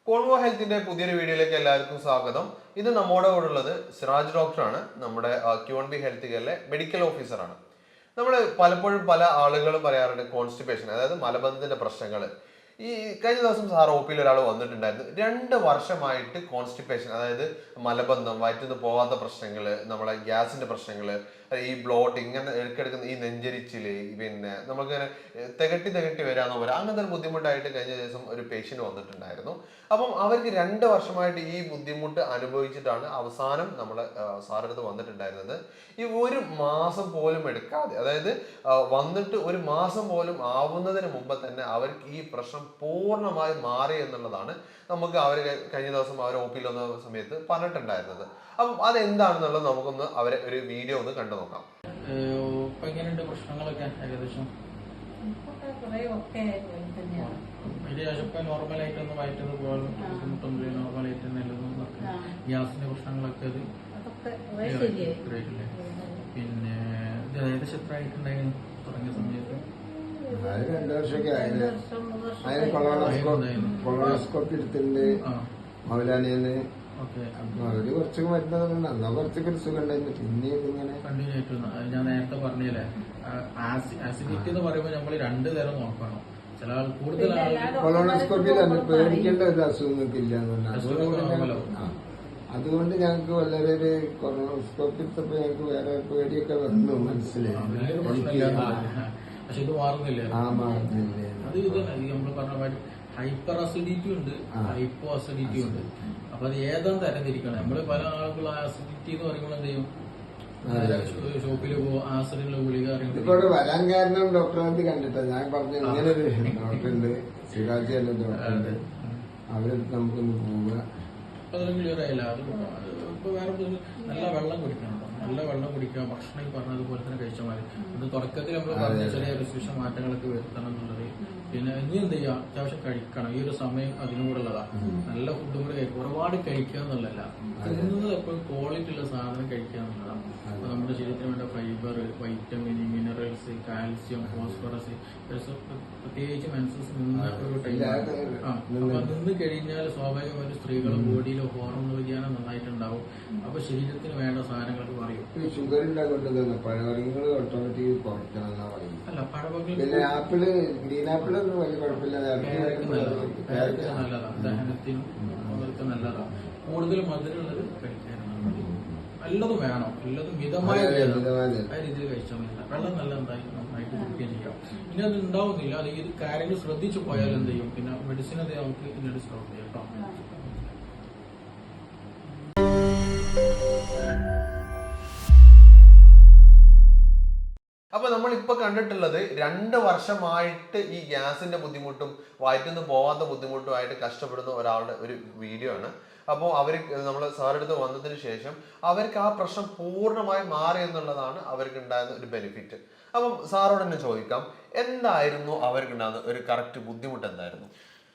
Convo ഹെൽത്തിന്റെ പുതിയൊരു വീഡിയോയിലേക്ക് എല്ലാവർക്കും സ്വാഗതം. ഇത് നമ്മുടെ കൂടെ ഉള്ളത് സിറാജ് ഡോക്ടറാണ്, നമ്മുടെ Q&B ഹെൽത്ത് കെയറിലെ മെഡിക്കൽ ഓഫീസറാണ്. നമ്മൾ പലപ്പോഴും പല ആളുകളും പറയാറുണ്ട് കോൺസ്റ്റിപ്പേഷൻ, അതായത് മലബന്ധത്തിന്റെ പ്രശ്നങ്ങൾ. ഈ കഴിഞ്ഞ ദിവസം സാർ ഒ പിയിൽ ഒരാൾ വന്നിട്ടുണ്ടായിരുന്നു. 2 വർഷമായിട്ട് കോൺസ്റ്റിപ്പേഷൻ, അതായത് മലബന്ധം, വയറ്റിന്ന് പോകാത്ത പ്രശ്നങ്ങൾ, നമ്മളെ ഗ്യാസിന്റെ പ്രശ്നങ്ങൾ, ഈ ബ്ലോട്ട്, ഇങ്ങനെ ഇടയ്ക്കെടുക്കുന്ന ഈ നെഞ്ചരിച്ചില്, പിന്നെ നമുക്കിങ്ങനെ തികട്ടി വരാന്ന് പറയാം, അങ്ങനത്തെ ഒരു ബുദ്ധിമുട്ടായിട്ട് കഴിഞ്ഞ ദിവസം ഒരു പേഷ്യന്റ് വന്നിട്ടുണ്ടായിരുന്നു. അപ്പം അവർക്ക് 2 വർഷമായിട്ട് ഈ ബുദ്ധിമുട്ട് അനുഭവിച്ചിട്ടാണ് അവസാനം നമ്മളെ സാറടുത്ത് വന്നിട്ടുണ്ടായിരുന്നത്. ഈ 1 മാസം പോലും എടുക്കാതെ, അതായത് വന്നിട്ട് 1 മാസം പോലും ആവുന്നതിന് മുമ്പ് തന്നെ അവർക്ക് ഈ പ്രശ്നം പൂർണ്ണമായി മാറി എന്നുള്ളതാണ് നമുക്ക് അവർ കഴിഞ്ഞ ദിവസം അവർ ഒ പിയിൽ വന്ന സമയത്ത് പറഞ്ഞിട്ടുണ്ടായിരുന്നത്. അപ്പം അതെന്താണെന്നുള്ളത് നമുക്കൊന്ന് അവരെ ഒരു വീഡിയോ ഒന്ന് കണ്ടു നോക്കാം. പ്രശ്നങ്ങളൊക്കെ ഏകദേശം നോർമലായിട്ടൊന്ന് വയറ്റത് പോകാനും ബുദ്ധിമുട്ടൊന്നും നോർമലായിട്ട് തന്നെ ഗ്യാസിന്റെ പ്രശ്നങ്ങളൊക്കെ അത് പിന്നെ ഇത് ഏകദേശം എത്ര ആയിട്ടുണ്ടായിരുന്നു തുടങ്ങിയ സമയത്ത്? 2 വർഷമൊക്കെ ആയിരുന്നു. അതിന് കൊളോണോസ്കോപ്പി എടുത്തിട്ടുണ്ട് മൗലാനിന്ന്. അവര് കുറച്ചൊക്കെ മരുന്നൊക്കെ അന്നാ കുറച്ചൊക്കെ ഒരു സുഖം ഉണ്ടായിരുന്നു. പിന്നെ ഇങ്ങനെ കണ്ടിന്യൂ ആയിട്ട് ഞാൻ നേരത്തെ പറഞ്ഞില്ലേ, ആസിഡിറ്റി എന്ന് പറയുമ്പോൾ നമ്മൾ 2 തരം നോക്കണം. ചില ആൾ കൂടുതൽ കൊളോണോസ്കോപ്പി തന്നെ പേടിക്കേണ്ട ഒരു അസുഖങ്ങൾക്ക് ഇല്ല എന്ന് പറഞ്ഞാൽ അതുകൊണ്ട് ഞങ്ങൾക്ക് വളരെ ഒരു കൊളോണോസ്കോപ്പി എടുത്തപ്പോ ഞങ്ങൾക്ക് വേറെ പേടിയൊക്കെ വന്നു മനസ്സിലായി. പക്ഷെ ഇത് മാറുന്നില്ല. അത് ഇത് നമ്മൾ പറഞ്ഞ മാതിരി ഹൈപ്പർ അസിഡിറ്റി ഉണ്ട്, ഹൈപ്പോ അസിഡിറ്റി ഉണ്ട്. അപ്പൊ അത് ഏതാണ് തരംതിരിക്കണം. നമ്മള് പല ആളുകളും അസിഡിറ്റി എന്ന് പറയുമ്പോൾ എന്ത് ചെയ്യും, ഷോപ്പിൽ പോകും, ആസിഡിനുള്ള ഗുളിക ഇപ്പൊ വരാൻ കാരണം ഡോക്ടറെ കണ്ടിട്ടാ ഞാൻ പറഞ്ഞു ഇങ്ങനെ ഒരു ഡോക്ടറുണ്ട്, സിറാജ് എന്ന ഡോക്ടറുണ്ട്, അവര് നമുക്കൊന്ന് പോവുക. അതൊന്നും ക്ലിയർ ആയില്ല. അത് ഇപ്പൊ വേറെ നല്ല വെള്ളം കുടിക്കണം, നല്ല വെള്ളം കുടിക്കുക, ഭക്ഷണം ഈ പറഞ്ഞതുപോലെ തന്നെ കഴിച്ചാൽ മതി. അത് തുടക്കത്തിൽ നമ്മൾ പറഞ്ഞ ചെറിയ റെസ്ട്രിക്ഷൻ മാറ്റങ്ങളൊക്കെ വരുത്തണം എന്നുള്ളത്. പിന്നെ ഇനി എന്ത് ചെയ്യുക, അത്യാവശ്യം കഴിക്കണം. ഈ ഒരു സമയം അതിനും കൂടെ ഉള്ളതാണ്. നല്ല ഫുഡും കൂടെ കഴിക്കുക, ഒരുപാട് കഴിക്കുക എന്നുള്ളതല്ല, തിന്നുന്നത് എപ്പോഴും ക്വാളിറ്റി ഉള്ള സാധനം കഴിക്കുക എന്നുള്ളതാണ്. അപ്പൊ നമ്മുടെ ശരീരത്തിന് വേണ്ട fibre, vitamin, minerals, calcium, phosphorus, പ്രത്യേകിച്ച് മെൻസസ് നിന്ന് ഒരു ടൈം അപ്പൊ നിന്ന് കഴിഞ്ഞാൽ സ്വാഭാവികമായിട്ട് സ്ത്രീകളുടെ ബോഡിയിലെ ഹോർമോൺ വ്യതിയാനം നന്നായിട്ടുണ്ടാവും. അപ്പൊ ശരീരത്തിന് വേണ്ട സാധനങ്ങളൊക്കെ പറയും. ഷുഗർ ഉണ്ടാകൊണ്ടത് പഴവർഗ്ഗങ്ങൾ ഓട്ടോമാറ്റിക് കുറയ്ക്കണം എന്നാ പറയുന്നത്. അല്ല, പഴവർഗ്ഗങ്ങൾ പിന്നെ ആപ്പിള്, ഗ്രീൻ ആപ്പിൾ ഒന്നും വലിയ കുഴപ്പമില്ല, നല്ലതാണ്, ദഹനത്തിനും അവർക്ക് നല്ലതാണ്. കൂടുതൽ മധുരമുള്ളത് കഴിക്കാനാണ്. നല്ലതും വേണം, നല്ലതും മിതമായ രീതിയിൽ കഴിച്ചാൽ മതി. വെള്ളം നല്ല എന്തായാലും നന്നായിട്ട് കുടിക്കുകയും ചെയ്യാം. ഇനി അത് ഉണ്ടാവുന്നില്ല, അത് ഈ കാര്യങ്ങൾ ശ്രദ്ധിച്ചു പോയാൽ എന്ത് ചെയ്യും, പിന്നെ മെഡിസിൻ അത് നമുക്ക് പിന്നീട് സ്റ്റോപ്പ് ചെയ്യാം കേട്ടോ. അപ്പൊ നമ്മൾ ഇപ്പൊ കണ്ടിട്ടുള്ളത് 2 വർഷമായിട്ട് ഈ ഗ്യാസിന്റെ ബുദ്ധിമുട്ടും വയറ്റിന്ന് പോവാത്ത ബുദ്ധിമുട്ടുമായിട്ട് കഷ്ടപ്പെടുന്ന ഒരാളുടെ ഒരു വീഡിയോ ആണ്. അപ്പോൾ അവർ നമ്മൾ സാറെടുത്ത് വന്നതിന് ശേഷം അവർക്ക് ആ പ്രശ്നം പൂർണ്ണമായി മാറി എന്നുള്ളതാണ് അവർക്ക് ഉണ്ടാകുന്ന ഒരു ബെനിഫിറ്റ്. അപ്പം സാറോട് തന്നെ ചോദിക്കാം, എന്തായിരുന്നു അവർക്ക് ഉണ്ടാകുന്ന ഒരു കറക്റ്റ് ബുദ്ധിമുട്ട് എന്തായിരുന്നു?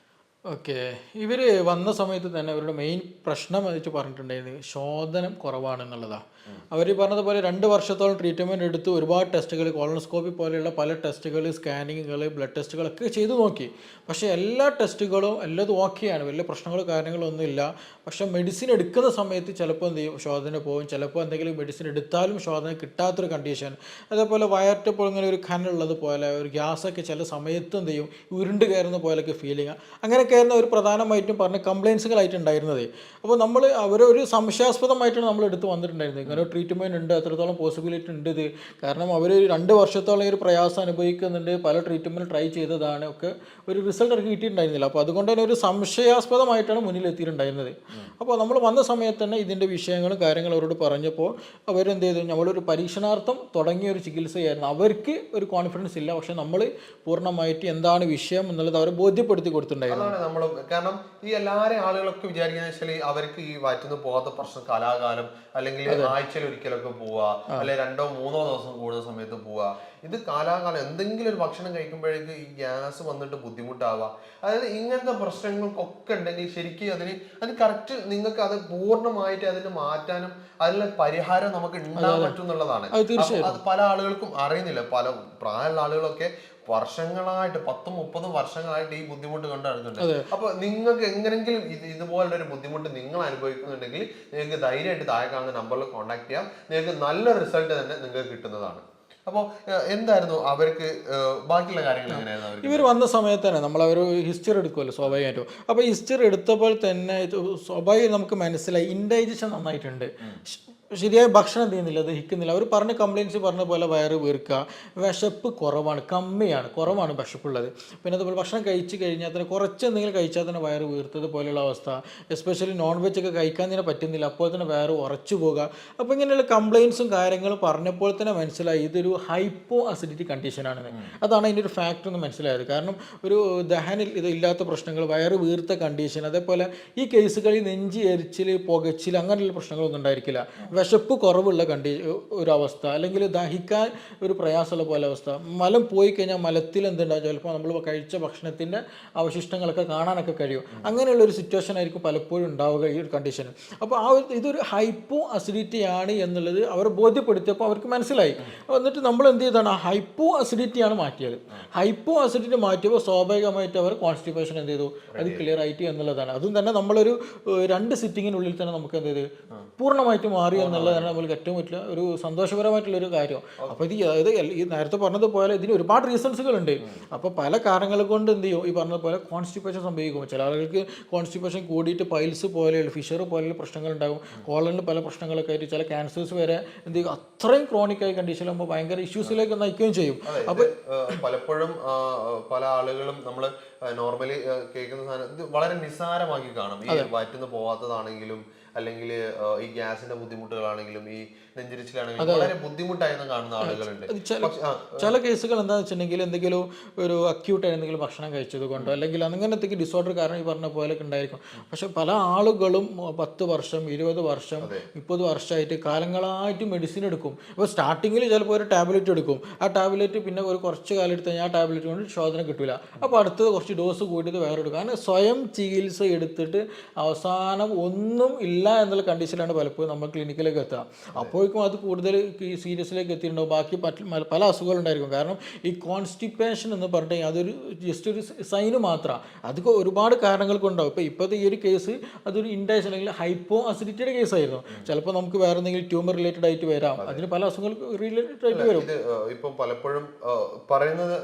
ഓക്കെ, ഇവർ വന്ന സമയത്ത് തന്നെ അവരുടെ മെയിൻ പ്രശ്നം വെച്ച് പറഞ്ഞിട്ടുണ്ടായിരുന്നത് ശോധനം കുറവാണെന്നുള്ളതാണ്. അവർ പറഞ്ഞതുപോലെ 2 വർഷത്തോളം ട്രീറ്റ്മെൻറ്റ് എടുത്ത് ഒരുപാട് ടെസ്റ്റുകൾ, കോളോണോസ്കോപ്പി പോലെയുള്ള പല ടെസ്റ്റുകൾ, സ്കാനിങ്ങുകൾ, ബ്ലഡ് ടെസ്റ്റുകളൊക്കെ ചെയ്തു നോക്കി. പക്ഷേ എല്ലാ ടെസ്റ്റുകളും എല്ലാതും ഓക്കെയാണ്, വലിയ പ്രശ്നങ്ങളോ കാര്യങ്ങളൊന്നും ഇല്ല. പക്ഷേ മെഡിസിൻ എടുക്കുന്ന സമയത്ത് ചിലപ്പോൾ എന്ത് ചെയ്യും, ശോധന പോകും. ചിലപ്പോൾ എന്തെങ്കിലും മെഡിസിൻ എടുത്താലും ശോധന കിട്ടാത്തൊരു കണ്ടീഷൻ. അതേപോലെ വയറ്റപ്പോൾ ഇങ്ങനെ ഒരു കനുള്ളത് പോലെ, ഒരു ഗ്യാസൊക്കെ ചില സമയത്ത് എന്ത് ചെയ്യും, ഉരുണ്ട് കയറുന്ന പോലെയൊക്കെ ഫീലിംഗ്, അങ്ങനെയൊക്കെ ആയിരുന്നു ഒരു പ്രധാനമായിട്ടും പറഞ്ഞ കംപ്ലയിൻസുകളായിട്ടുണ്ടായിരുന്നത്. അപ്പോൾ നമ്മൾ അവരൊരു സംശയാസ്പദമായിട്ടാണ് നമ്മൾ എടുത്ത് വന്നിട്ടുണ്ടായിരുന്നത്. ഇങ്ങനെ ട്രീറ്റ്മെൻറ്റ് ഉണ്ട്, അത്രത്തോളം പോസിബിലിറ്റി ഉണ്ട് ഇത്. കാരണം അവർ 2 വർഷത്തോളം ഒരു പ്രയാസം അനുഭവിക്കുന്നുണ്ട്, പല ട്രീറ്റ്മെൻറ്റ് ട്രൈ ചെയ്തതാണ്, ഒക്കെ ഒരു റിസൾട്ട് അവർക്ക് കിട്ടിയിട്ടുണ്ടായിരുന്നില്ല. അപ്പോൾ അതുകൊണ്ട് തന്നെ ഒരു സംശയാസ്പദമായിട്ടാണ് മുന്നിലെത്തിയിട്ടുണ്ടായിരുന്നത്. അപ്പോൾ നമ്മൾ വന്ന സമയത്ത് തന്നെ ഇതിൻ്റെ വിഷയങ്ങളും കാര്യങ്ങളും അവരോട് പറഞ്ഞപ്പോൾ അവരെന്ത് ചെയ്തു, നമ്മളൊരു പരീക്ഷണാർത്ഥം തുടങ്ങിയ ഒരു ചികിത്സയായിരുന്നു. അവർക്ക് ഒരു കോൺഫിഡൻസ് ഇല്ല, പക്ഷെ നമ്മൾ പൂർണ്ണമായിട്ട് എന്താണ് വിഷയം എന്നുള്ളത് അവരെ ബോധ്യപ്പെടുത്തി കൊടുത്തിട്ടുണ്ടായിരുന്നു. നമ്മൾ കാരണം ഈ എല്ലാവരും ആളുകളൊക്കെ വിചാരിക്കുന്ന വെച്ചാൽ അവർക്ക് ഈ വയറ്റുന്ന് പോകാത്ത പ്രശ്നം കലാകാലം, അല്ലെങ്കിൽ ആഴ്ചയിൽ ഒരിക്കലൊക്കെ പോവുക, അല്ലെങ്കിൽ 2-3 ദിവസം കൂടുന്ന സമയത്ത് പോവുക. ഇത് കാലാകാലം എന്തെങ്കിലും ഒരു ഭക്ഷണം കഴിക്കുമ്പോഴേക്ക് ഈ ഗ്യാസ് വന്നിട്ട് ബുദ്ധിമുട്ടാവുക. അതായത് ഇങ്ങനത്തെ പ്രശ്നങ്ങൾക്കൊക്കെ ഉണ്ടെങ്കിൽ ശരിക്കും അതിന് കറക്റ്റ് നിങ്ങൾക്ക് അത് പൂർണ്ണമായിട്ട് അതിന് മാറ്റാനും അതിനുള്ള പരിഹാരം നമുക്ക് ഉണ്ടാകാൻ പറ്റും എന്നുള്ളതാണ്. അത് പല ആളുകൾക്കും അറിയുന്നില്ല. പല പ്രായമുള്ള ആളുകളൊക്കെ വർഷങ്ങളായിട്ട് 10-30 വർഷങ്ങളായിട്ട് ഈ ബുദ്ധിമുട്ട് കൊണ്ട് നടക്കുന്നുണ്ട്. അപ്പൊ നിങ്ങൾക്ക് എങ്ങനെങ്കിലും ഇതുപോലുള്ള ഒരു ബുദ്ധിമുട്ട് നിങ്ങൾ അനുഭവിക്കുന്നുണ്ടെങ്കിൽ നിങ്ങൾക്ക് ധൈര്യമായിട്ട് താഴെ കാണുന്ന നമ്പറിൽ കോൺടാക്ട് ചെയ്യാം. നിങ്ങൾക്ക് നല്ല റിസൾട്ട് തന്നെ നിങ്ങൾക്ക് കിട്ടുന്നതാണ്. അപ്പോൾ എന്തായിരുന്നു അവർക്ക് ബാക്കിയുള്ള കാര്യങ്ങൾ എങ്ങനെയായിരുന്നു അവർക്ക്? ഇവർ വന്ന സമയത്ത് തന്നെ നമ്മൾ ഒരു ഹിസ്റ്ററി എടുക്കുമല്ലോ സ്വാഭാവികമായിട്ടും. അപ്പോൾ ഹിസ്റ്ററി എടുത്തപ്പോൾ തന്നെ സ്വാഭാവികം നമുക്ക് മനസ്സിലായി ഇൻഡൈജഷൻ നന്നായിട്ടുണ്ട്, ശരിയായ ഭക്ഷണം ചെയ്യുന്നില്ല, ദഹിക്കുന്നില്ല. അവർ പറഞ്ഞ കംപ്ലയിൻസ് പറഞ്ഞ പോലെ വയറ് വീർക്കുക, വിശപ്പ് കുറവാണ്, കുറവാണ് വിശപ്പുള്ളത്. പിന്നെ അതുപോലെ ഭക്ഷണം കഴിച്ച് കഴിഞ്ഞാൽ തന്നെ കുറച്ച് എന്തെങ്കിലും കഴിച്ചാൽ തന്നെ വയറ് വീർത്തത് പോലെയുള്ള അവസ്ഥ. എസ്പെഷ്യലി നോൺ വെജ് ഒക്കെ കഴിക്കാൻ തന്നെ പറ്റുന്നില്ല, അപ്പോൾ തന്നെ വയറ് ഉറച്ചു പോകുക. അപ്പോൾ ഇങ്ങനെയുള്ള കംപ്ലയിൻസും കാര്യങ്ങളും പറഞ്ഞപ്പോൾ തന്നെ മനസ്സിലായി ഇതൊരു ഹൈപ്പോ അസിഡിറ്റി കണ്ടീഷനാണെന്ന്. അതാണ് അതിൻ്റെ ഒരു ഫാക്ടർ എന്ന് മനസ്സിലായത്. കാരണം ഒരു ദഹനിൽ ഇത് ഇല്ലാത്ത പ്രശ്നങ്ങൾ, വയറ് വീർത്ത കണ്ടീഷൻ, അതേപോലെ ഈ കേസുകളിൽ നെഞ്ചി എരിച്ചിൽ, പുകച്ചിൽ അങ്ങനെയുള്ള പ്രശ്നങ്ങളൊന്നും ഉണ്ടായിരിക്കില്ല. വിശപ്പ് കുറവുള്ള ഒരവസ്ഥ, അല്ലെങ്കിൽ ദഹിക്കാൻ ഒരു പ്രയാസമുള്ള പോലെ അവസ്ഥ. മലം പോയി കഴിഞ്ഞാൽ മലത്തിൽ എന്തുണ്ടാവും, ചിലപ്പോൾ നമ്മൾ കഴിച്ച ഭക്ഷണത്തിൻ്റെ അവശിഷ്ടങ്ങളൊക്കെ കാണാനൊക്കെ കഴിയും. അങ്ങനെയുള്ള ഒരു സിറ്റുവേഷൻ ആയിരിക്കും പലപ്പോഴും ഉണ്ടാവുക ഈ ഒരു കണ്ടീഷൻ. അപ്പോൾ ഇതൊരു ഹൈപ്പോ അസിഡിറ്റി ആണ് എന്നുള്ളത് അവർ ബോധ്യപ്പെടുത്തിയപ്പോൾ അവർക്ക് മനസ്സിലായി. എന്നിട്ട് നമ്മൾ എന്ത് ചെയ്താണ്, ഹൈപ്പോ അസിഡിറ്റിയാണ് മാറ്റിയത്. ഹൈപ്പോ അസിഡിറ്റി മാറ്റിയപ്പോൾ സ്വാഭാവികമായിട്ട് അവർ കോൺസ്റ്റിപ്പേഷൻ എന്ത് ചെയ്തു, അത് ക്ലിയർ ആയിട്ട് എന്നുള്ളതാണ്. അതും തന്നെ നമ്മളൊരു 2 സിറ്റിങ്ങിനുള്ളിൽ തന്നെ നമുക്ക് എന്ത് ചെയ്ത് പൂർണ്ണമായിട്ട് മാറി എന്നുള്ളതാണ് നമ്മൾക്ക് ഏറ്റവും വലിയ ഒരു സന്തോഷപരമായിട്ടുള്ളൊരു കാര്യം. അപ്പോൾ അതായത് ഈ നേരത്തെ പറഞ്ഞതുപോലെ ഇതിന് ഒരുപാട് റീസൺസുകളുണ്ട്. അപ്പോൾ പല കാരണങ്ങൾ കൊണ്ട് എന്ത് ചെയ്യും, ഈ പറഞ്ഞതുപോലെ കോൺസ്റ്റിപ്പേഷൻ സംഭവിക്കും. ചില ആളുകൾക്ക് കോൺസ്റ്റിപ്പേഷൻ കൂടിയിട്ട് പൈൽസ് പോലെയുള്ള ഫിഷർ പോലെയുള്ള പ്രശ്നങ്ങൾ ഉണ്ടാകും. കോളനിൽ പല പ്രശ്നങ്ങളൊക്കെ ആയിട്ട് ചില ക്യാൻസേഴ്സ് വരെ എന്ത് ചെയ്യും, അത്രയും ക്രോണിക് ആയി കണ്ടീഷനിലാകുമ്പോൾ ഭയങ്കര ഇഷ്യൂസിലേക്ക് നയിക്കുകയും ചെയ്യും. അപ്പോൾ പലപ്പോഴും പല ആളുകളും നമ്മൾ നോർമലി കേൾക്കുന്ന സാധനം ഇത് വളരെ നിസ്സാരമാക്കി കാണും. ഈ വയറ്റിന്ന് പോവാത്തതാണെങ്കിലും അല്ലെങ്കിൽ ഈ ഗ്യാസിന്റെ ബുദ്ധിമുട്ടുകളാണെങ്കിലും ഈ നെഞ്ചിരിച്ചിലാണെങ്കിലും വളരെ ബുദ്ധിമുട്ടായിരുന്നു കാണുന്ന ആളുകളുണ്ട്. ചില കേസുകൾ എന്താണെന്ന് വെച്ചിട്ടുണ്ടെങ്കിൽ എന്തെങ്കിലും ഒരു അക്യൂട്ടായി എന്തെങ്കിലും ഭക്ഷണം കഴിച്ചത് കൊണ്ടോ അല്ലെങ്കിൽ അങ്ങനെ എന്തെങ്കിലും ഡിസോർഡർ കാരണം ഈ പറഞ്ഞ പോലെ ഉണ്ടായിരിക്കും. പക്ഷെ പല ആളുകളും 10 വർഷം 20 വർഷം 30 വർഷമായിട്ട് കാലങ്ങളായിട്ട് മെഡിസിൻ എടുക്കും. ഇപ്പോൾ സ്റ്റാർട്ടിങ്ങിൽ ചിലപ്പോൾ ഒരു ടാബ്ലറ്റ് എടുക്കും, ആ ടാബ്ലറ്റ് പിന്നെ ഒരു കുറച്ച് കാലം എടുത്ത് കഴിഞ്ഞാൽ ആ ടാബ്ലറ്റ് കൊണ്ട് ശോധന കിട്ടില്ല. അപ്പോൾ അടുത്തത് കുറച്ച് ഡോസ് കൂട്ടിയിട്ട് വേറെ എടുക്കും. അങ്ങനെ സ്വയം ചികിത്സ എടുത്തിട്ട് അവസാനം ഒന്നും ഇല്ല എന്നുള്ള കണ്ടീഷനിലാണ് പലപ്പോഴും നമ്മൾ ക്ലിനിക്കിലേക്ക് എത്തുക. അപ്പോഴേക്കും അത് കൂടുതൽ സീരിയസിലേക്ക് എത്തിയിട്ടുണ്ടാവും. ബാക്കി പല അസുഖങ്ങളുണ്ടായിരിക്കും. കാരണം ഈ കോൺസ്റ്റിപ്പേഷൻ എന്ന് പറഞ്ഞിട്ട് അതൊരു ജസ്റ്റ് ഒരു സൈന് മാത്രമാണ്. അതൊക്കെ ഒരുപാട് കാരണങ്ങൾ കൊണ്ടാവും. ഇപ്പോൾ ഇപ്പോഴത്തെ ഈ ഒരു കേസ് അതൊരു ഇൻഡൈജഷൻ അല്ലെങ്കിൽ ഹൈപ്പോ അസിഡിറ്റിയുടെ കേസായിരുന്നു. ചിലപ്പോൾ നമുക്ക് വേറെ എന്തെങ്കിലും ട്യൂമർ റിലേറ്റഡ് ആയിട്ട് വരാം, അതിന് പല അസുഖങ്ങൾ റിലേറ്റഡ് ആയിട്ട് വരും. ഇപ്പം പലപ്പോഴും പറയുന്നത്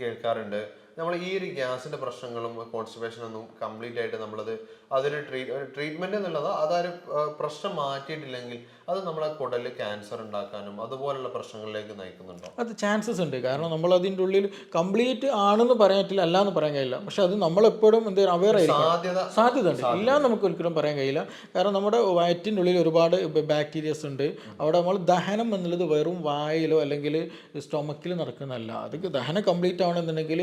കേൾക്കാറുണ്ട്, നമ്മൾ ഈ ഒരു ഗ്യാസിന്റെ പ്രശ്നങ്ങളും കോൺസ്റ്റിപ്പേഷനും ഒന്നും കംപ്ലീറ്റ് ആയിട്ട് അതൊരു ട്രീറ്റ്മെന്റ് എന്നുള്ളത് അതൊരു പ്രശ്നം മാറ്റിയിട്ടില്ലെങ്കിൽ അത് നമ്മളെ കുടലിൽ ക്യാൻസർ ഉണ്ടാക്കാനും അതുപോലുള്ള പ്രശ്നങ്ങളിലേക്ക് നയിക്കുന്നുണ്ടോ? അത് ചാൻസസ് ഉണ്ട്. കാരണം നമ്മൾ അതിൻ്റെ ഉള്ളിൽ കംപ്ലീറ്റ് ആണെന്ന് പറയാൻ പറ്റില്ല, അല്ല എന്ന് പറയാൻ കഴിയില്ല. പക്ഷെ അത് നമ്മളെപ്പോഴും എന്തെങ്കിലും അവെയർ ആയിരിക്കും, സാധ്യത ഉണ്ട്. ഇല്ല നമുക്ക് ഒരിക്കലും പറയാൻ കഴിയില്ല. കാരണം നമ്മുടെ വയറ്റിൻ്റെ ഉള്ളിൽ ഒരുപാട് ബാക്ടീരിയസ് ഉണ്ട്. അവിടെ നമ്മൾ ദഹനം എന്നുള്ളത് വെറും വായിലോ അല്ലെങ്കിൽ സ്റ്റൊമക്കിൽ നടക്കുന്നതല്ല. അത് ദഹനം കംപ്ലീറ്റ് ആവണമെന്നുണ്ടെങ്കിൽ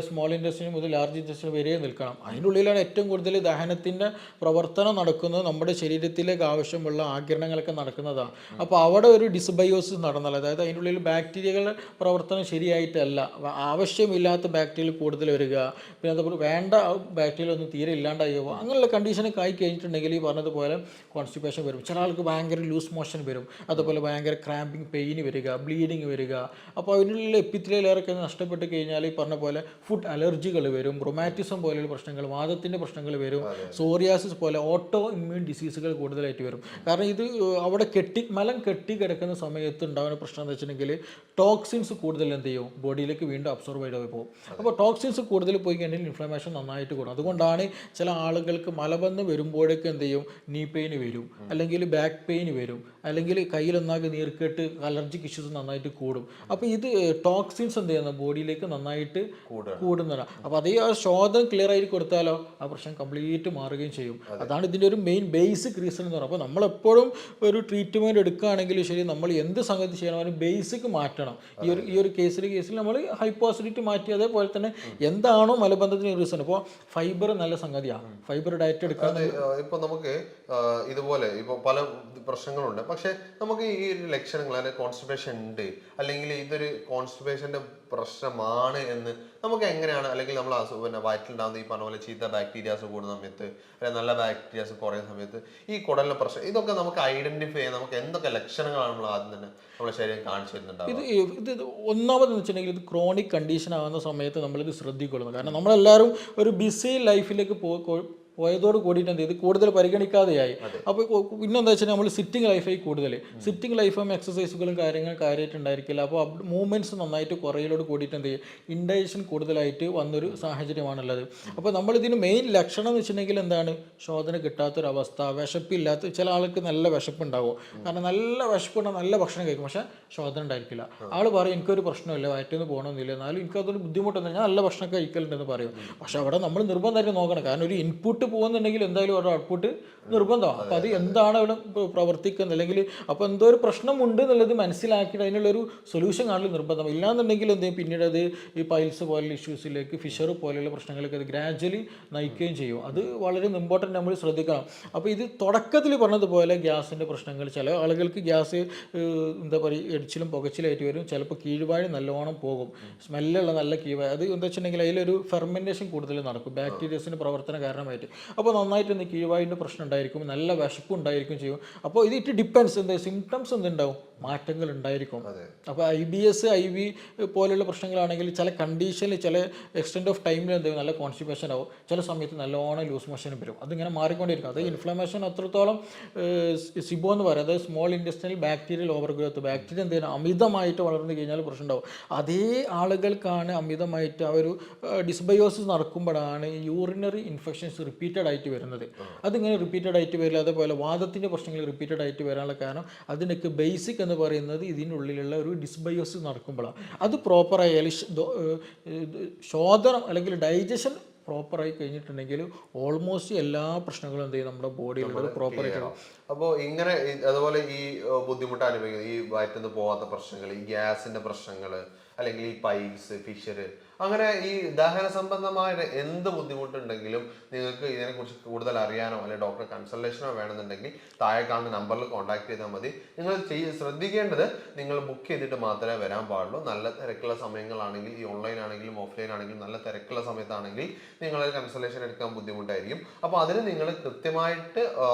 സ്മോൾ ഇൻഡസ്ട്രി മുതൽ ലാർജ് ഇൻഡസ്ട്രി വരെ നിൽക്കണം. അതിൻ്റെ ഉള്ളിലാണ് ഏറ്റവും കൂടുതൽ ദഹനത്തിൻ്റെ പ്രവർത്തനം നടക്കുന്നത്. നമ്മുടെ ശരീരത്തിലേക്ക് ആവശ്യമുള്ള ആഗിരണങ്ങളൊക്കെ നടക്കുന്നതാണ്. അപ്പോൾ അവിടെ ഒരു ഡിസ്ബയോസിസ് നടന്നാൽ, അതായത് അതിൻ്റെ ഉള്ളിൽ ബാക്ടീരിയകളുടെ പ്രവർത്തനം ശരിയായിട്ടല്ല, ആവശ്യമില്ലാത്ത ബാക്ടീരിയൽ കൂടുതൽ വരിക, പിന്നെ അതുപോലെ വേണ്ട ബാക്ടീരിയൽ ഒന്നും തീരെ ഇല്ലാണ്ടായി പോകുക, അങ്ങനെയുള്ള കണ്ടീഷനൊക്കെ ആയി കഴിഞ്ഞിട്ടുണ്ടെങ്കിൽ ഈ പറഞ്ഞതുപോലെ കോൺസ്റ്റിപ്പേഷൻ വരും. ചില ആൾക്ക് ഭയങ്കര ലൂസ് മോഷൻ വരും, അതുപോലെ ഭയങ്കര ക്രാമ്പിങ് പെയിൻ വരിക, ബ്ലീഡിങ് വരിക. അപ്പോൾ അതിനുള്ള എപ്പിത്തലിയൽ ലെയറൊക്കെ നഷ്ടപ്പെട്ട് കഴിഞ്ഞാൽ ഈ പറഞ്ഞ പോലെ ഫുഡ് അലർജികൾ വരും, റൊമാറ്റിസം പോലെയുള്ള പ്രശ്നങ്ങൾ, വാദത്തിൻ്റെ പ്രശ്നങ്ങൾ വരും, സോറിയാസിസ് പോലെ ഓട്ടോ ഇമ്മ്യൂൺ ഡിസീസുകൾ കൂടുതലായിട്ട് വരും. കാരണം ഇത് അവിടെ മലം കെട്ടി കിടക്കുന്ന സമയത്ത് ഉണ്ടാകുന്ന പ്രശ്നം എന്ന് വെച്ചിട്ടുണ്ടെങ്കിൽ ടോക്സിൻസ് കൂടുതൽ എന്ത് ചെയ്യും, ബോഡിയിലേക്ക് വീണ്ടും അബ്സോർബ് ചെയ്ത് പോകും. അപ്പോൾ ടോക്സിൻസ് കൂടുതൽ പോയി കഴിഞ്ഞാൽ ഇൻഫ്ലമേഷൻ നന്നായിട്ട് കൂടും. അതുകൊണ്ടാണ് ചില ആളുകൾക്ക് മലബന്ധം വരുമ്പോഴേക്ക് എന്ത് ചെയ്യും, നീ പെയിൻ വരും, അല്ലെങ്കിൽ ബാക്ക് പെയിൻ വരും, അല്ലെങ്കിൽ കയ്യിലൊന്നാകെ നീർക്കെട്ട്, അലർജിക് ഇഷ്യൂസ് നന്നായിട്ട് കൂടും. അപ്പോൾ ഇത് ടോക്സിൻസ് എന്ത് ചെയ്യുന്ന ബോഡിയിലേക്ക് നന്നായിട്ട് കൂടുന്നതാണ്. അപ്പോൾ അതേ ആ ശോധന ക്ലിയർ ആയിട്ട് കൊടുത്താലോ ആ പ്രശ്നം കംപ്ലീറ്റ് മാറുകയും ചെയ്യും. അതാണ് ഇതിൻ്റെ ഒരു മെയിൻ ബേസിക് റീസൺ എന്ന് പറയുന്നത്. അപ്പോൾ നമ്മളെപ്പോഴും ഒരു ട്രീറ്റ്മെൻറ്റ് എടുക്കുകയാണെങ്കിലും ശരി, നമ്മൾ എന്ത് സംഗതി ചെയ്യണം ബേസിക് മാറ്റണം. ഈ ഒരു കേസിൽ നമ്മൾ ഹൈപ്പോ അസിഡിറ്റി മാറ്റി, അതേപോലെ തന്നെ എന്താണോ മലബന്ധത്തിന് റീസൺ. ഇപ്പോൾ ഫൈബർ നല്ല സംഗതിയാണ്, ഫൈബർ ഡയറ്റ് എടുക്കാൻ. ഇപ്പോൾ നമുക്ക് ഇതുപോലെ ഇപ്പോൾ പല പ്രശ്നങ്ങളുണ്ട്. പക്ഷെ നമുക്ക് ഈ ഒരു ലക്ഷണങ്ങൾ, അല്ലെങ്കിൽ കോൺസ്റ്റിപ്പേഷൻ ഉണ്ട് അല്ലെങ്കിൽ ഇതൊരു കോൺസ്റ്റിപ്പേഷന്റെ പ്രശ്നമാണ് എന്ന് നമുക്ക് എങ്ങനെയാണ്, അല്ലെങ്കിൽ നമ്മൾ പിന്നെ വയറ്റിലുണ്ടാകുന്ന ഈ പറഞ്ഞ പോലെ ചീത്ത ബാക്ടീരിയാസ് കൂടുന്ന സമയത്ത് അല്ലെങ്കിൽ നല്ല ബാക്ടീരിയാസ് കുറയുന്ന സമയത്ത് ഈ കുടലിലെ പ്രശ്നം ഇതൊക്കെ നമുക്ക് ഐഡന്റിഫൈ ചെയ്യാൻ നമുക്ക് എന്തൊക്കെ ലക്ഷണങ്ങളാണ് നമ്മൾ ആദ്യം തന്നെ നമ്മുടെ ശരീരം കാണിച്ചു തരുന്നുണ്ടാവുക? ഇത് ഒന്നാമതെന്ന് വെച്ചിട്ടുണ്ടെങ്കിൽ ഇത് ക്രോണിക് കണ്ടീഷൻ ആകുന്ന സമയത്ത് നമ്മളിത് ശ്രദ്ധിക്കൊള്ളുന്നു. കാരണം നമ്മളെല്ലാവരും ഒരു ബിസി ലൈഫിലേക്ക് പോയതോട് കൂടിയിട്ട് എന്ത് ചെയ്ത് കൂടുതൽ പരിഗണിക്കാതെയായി. അപ്പോൾ പിന്നെന്താ വെച്ചാൽ നമ്മൾ സിറ്റിംഗ് ലൈഫായി കൂടുതൽ സിറ്റിംഗ് ലൈഫും എക്സസൈസുകളും കാര്യമായിട്ട് ഉണ്ടായിരിക്കില്ല. അപ്പോൾ മൂവ്മെൻറ്റ്സ് നന്നായിട്ട് കുറയിലോട് കൂടിയിട്ട് എന്ത് ചെയ്യും, ഇൻഡൈജഷൻ കൂടുതലായിട്ട് വന്നൊരു സാഹചര്യമാണുള്ളത്. അപ്പോൾ നമ്മളിതിന് മെയിൻ ലക്ഷണം എന്ന് വെച്ചിട്ടുണ്ടെങ്കിൽ എന്താണ്, ശോധന കിട്ടാത്തൊരവസ്ഥ, വിശപ്പില്ലാത്ത, ചില ആൾക്ക് നല്ല വിശപ്പുണ്ടാവും. കാരണം നല്ല വിശപ്പുണ്ടാകും, നല്ല ഭക്ഷണം കഴിക്കും, പക്ഷേ ശോധന ഉണ്ടായിരിക്കില്ല. ആൾ പറയും എനിക്കൊരു പ്രശ്നമില്ല, വയറ്റിൽ നിന്ന് പോകണമെന്നില്ല, എന്നാലും എനിക്കതൊരു ബുദ്ധിമുട്ടൊന്നും, ഞാൻ നല്ല ഭക്ഷണം കഴിക്കലുണ്ടെന്ന് പറയും. പക്ഷെ അവിടെ നമ്മൾ നിർബന്ധമായിട്ട് നോക്കണം. കാരണം ഒരു ഇൻപുട്ട് പോകുന്നുണ്ടെങ്കിൽ എന്തായാലും ഒരു ഔട്ട്പുട്ട് നിർബന്ധമാണ്. അപ്പോൾ അത് എന്താണ് അവിടെ പ്രവർത്തിക്കുന്നത്, അല്ലെങ്കിൽ അപ്പോൾ എന്തോ ഒരു പ്രശ്നമുണ്ട് എന്നുള്ളത് മനസ്സിലാക്കിയിട്ട് അതിനുള്ളൊരു സൊല്യൂഷൻ കാണൽ നിർബന്ധം. ഇല്ലാന്നുണ്ടെങ്കിൽ എന്ത് ചെയ്യും, പിന്നീട് അത് ഈ പൈൽസ് പോലുള്ള ഇഷ്യൂസിലേക്ക്, ഫിഷർ പോലെയുള്ള പ്രശ്നങ്ങളിലേക്ക് അത് ഗ്രാജ്വലി നയിക്കുകയും ചെയ്യും. അത് വളരെ ഇമ്പോർട്ടൻ്റ് നമ്മൾ ശ്രദ്ധിക്കണം. അപ്പോൾ ഇത് തുടക്കത്തിൽ പറഞ്ഞതുപോലെ ഗ്യാസിൻ്റെ പ്രശ്നങ്ങൾ, ചില ആളുകൾക്ക് ഗ്യാസ് എന്താ പറയുക എടിച്ചിലും പുകച്ചിലായിട്ട് വരും. ചിലപ്പോൾ കീഴ്വാഴ നല്ലോണം പോകും, സ്മെല്ലുള്ള നല്ല കീഴ്വാഴ. അത് എന്താ വെച്ചിട്ടുണ്ടെങ്കിൽ അതിലൊരു ഫെർമെൻറ്റേഷൻ കൂടുതൽ നടക്കും ബാക്ടീരിയസിൻ്റെ പ്രവർത്തന കാരണമായിട്ട്. അപ്പോൾ നന്നായിട്ട് എന്ത് കീഴ്വാഴിൻ്റെ പ്രശ്നം ഉണ്ടായിരിക്കും, നല്ല വിശപ്പ് ഉണ്ടായിരിക്കും ചെയ്യും. അപ്പോൾ ഇത് ഡിപ്പെൻസ്, എന്താ സിംറ്റംസ് എന്തുണ്ടാവും, മാറ്റങ്ങൾ ഉണ്ടായിരിക്കും. അപ്പോൾ IBS IV പോലെയുള്ള പ്രശ്നങ്ങളാണെങ്കിൽ ചില കണ്ടീഷനിൽ ചില എക്സ്റ്റെൻഡ് ഓഫ് ടൈമിൽ എന്ത് ചെയ്യും, നല്ല കോൺസ്റ്റിപ്പേഷൻ ആവും, ചില സമയത്ത് നല്ലോണം ലൂസ് മോഷൻ വരും. അതിങ്ങനെ മാറിക്കൊണ്ടിരിക്കും. അത് ഇൻഫ്ലമേഷൻ അത്രത്തോളം സിബോ എന്ന് പറയും, അതായത് small intestinal bacterial overgrowth, bacteria എന്ത് ചെയ്യുന്നത് അമിതമായിട്ട് വളർന്നു കഴിഞ്ഞാൽ പ്രശ്നം ഉണ്ടാവും. അതേ ആളുകൾക്കാണ് അമിതമായിട്ട് ആ ഒരു ഡിസ്ബയോസിസ് നടക്കുമ്പോഴാണ് യൂറിനറി ഇൻഫെക്ഷൻസ് റിപ്പീറ്റഡ് ആയിട്ട് വരുന്നത്. അതിങ്ങനെ റിപ്പീറ്റഡ് ആയിട്ട് വരില്ല. അതേപോലെ വാദത്തിൻ്റെ പ്രശ്നങ്ങൾ റിപ്പീറ്റഡ് ആയിട്ട് വരാനുള്ള കാരണം അതിനൊക്കെ ബേസിക് എന്ന് പറയുന്നത് ഇതിനുള്ളിലുള്ള ഒരു ഡിസ്ബയോസിസ് നടക്കുമ്പോഴാണ്. അത് പ്രോപ്പറായാലും ശോധനം അല്ലെങ്കിൽ ഡൈജഷൻ പ്രോപ്പറായി കഴിഞ്ഞിട്ടുണ്ടെങ്കിൽ ഓൾമോസ്റ്റ് എല്ലാ പ്രശ്നങ്ങളും എന്ത് ചെയ്യും, നമ്മുടെ ബോഡിയിലുള്ളത് പ്രോപ്പറായിട്ട്. അപ്പോൾ ഇങ്ങനെ അതുപോലെ ഈ ബുദ്ധിമുട്ട് അനുഭവിക്കുന്നത്, ഈ വയറ്റിന്ന് പോകാത്ത പ്രശ്നങ്ങൾ, ഈ ഗ്യാസിന്റെ പ്രശ്നങ്ങൾ, അല്ലെങ്കിൽ ഈ പൈൽസ്, ഫിഷർ, അങ്ങനെ ഈ ദഹന സംബന്ധമായ എന്ത് ബുദ്ധിമുട്ടുണ്ടെങ്കിലും നിങ്ങൾക്ക് ഇതിനെക്കുറിച്ച് കൂടുതൽ അറിയാനോ അല്ലെങ്കിൽ ഡോക്ടറെ കൺസൾട്ടേഷനോ വേണമെന്നുണ്ടെങ്കിൽ താഴെ കാണുന്ന നമ്പറിൽ കോൺടാക്ട് ചെയ്താൽ മതി. നിങ്ങൾ ശ്രദ്ധിക്കേണ്ടത്, നിങ്ങൾ ബുക്ക് ചെയ്തിട്ട് മാത്രമേ വരാൻ പാടുള്ളൂ. നല്ല തിരക്കുള്ള സമയങ്ങളാണെങ്കിൽ, ഈ ഓൺലൈൻ ആണെങ്കിലും ഓഫ്ലൈൻ ആണെങ്കിലും നല്ല തിരക്കുള്ള സമയത്താണെങ്കിൽ നിങ്ങൾ കൺസൾട്ടേഷൻ എടുക്കാൻ ബുദ്ധിമുട്ടായിരിക്കും. അപ്പോൾ അതിന് നിങ്ങൾ കൃത്യമായിട്ട്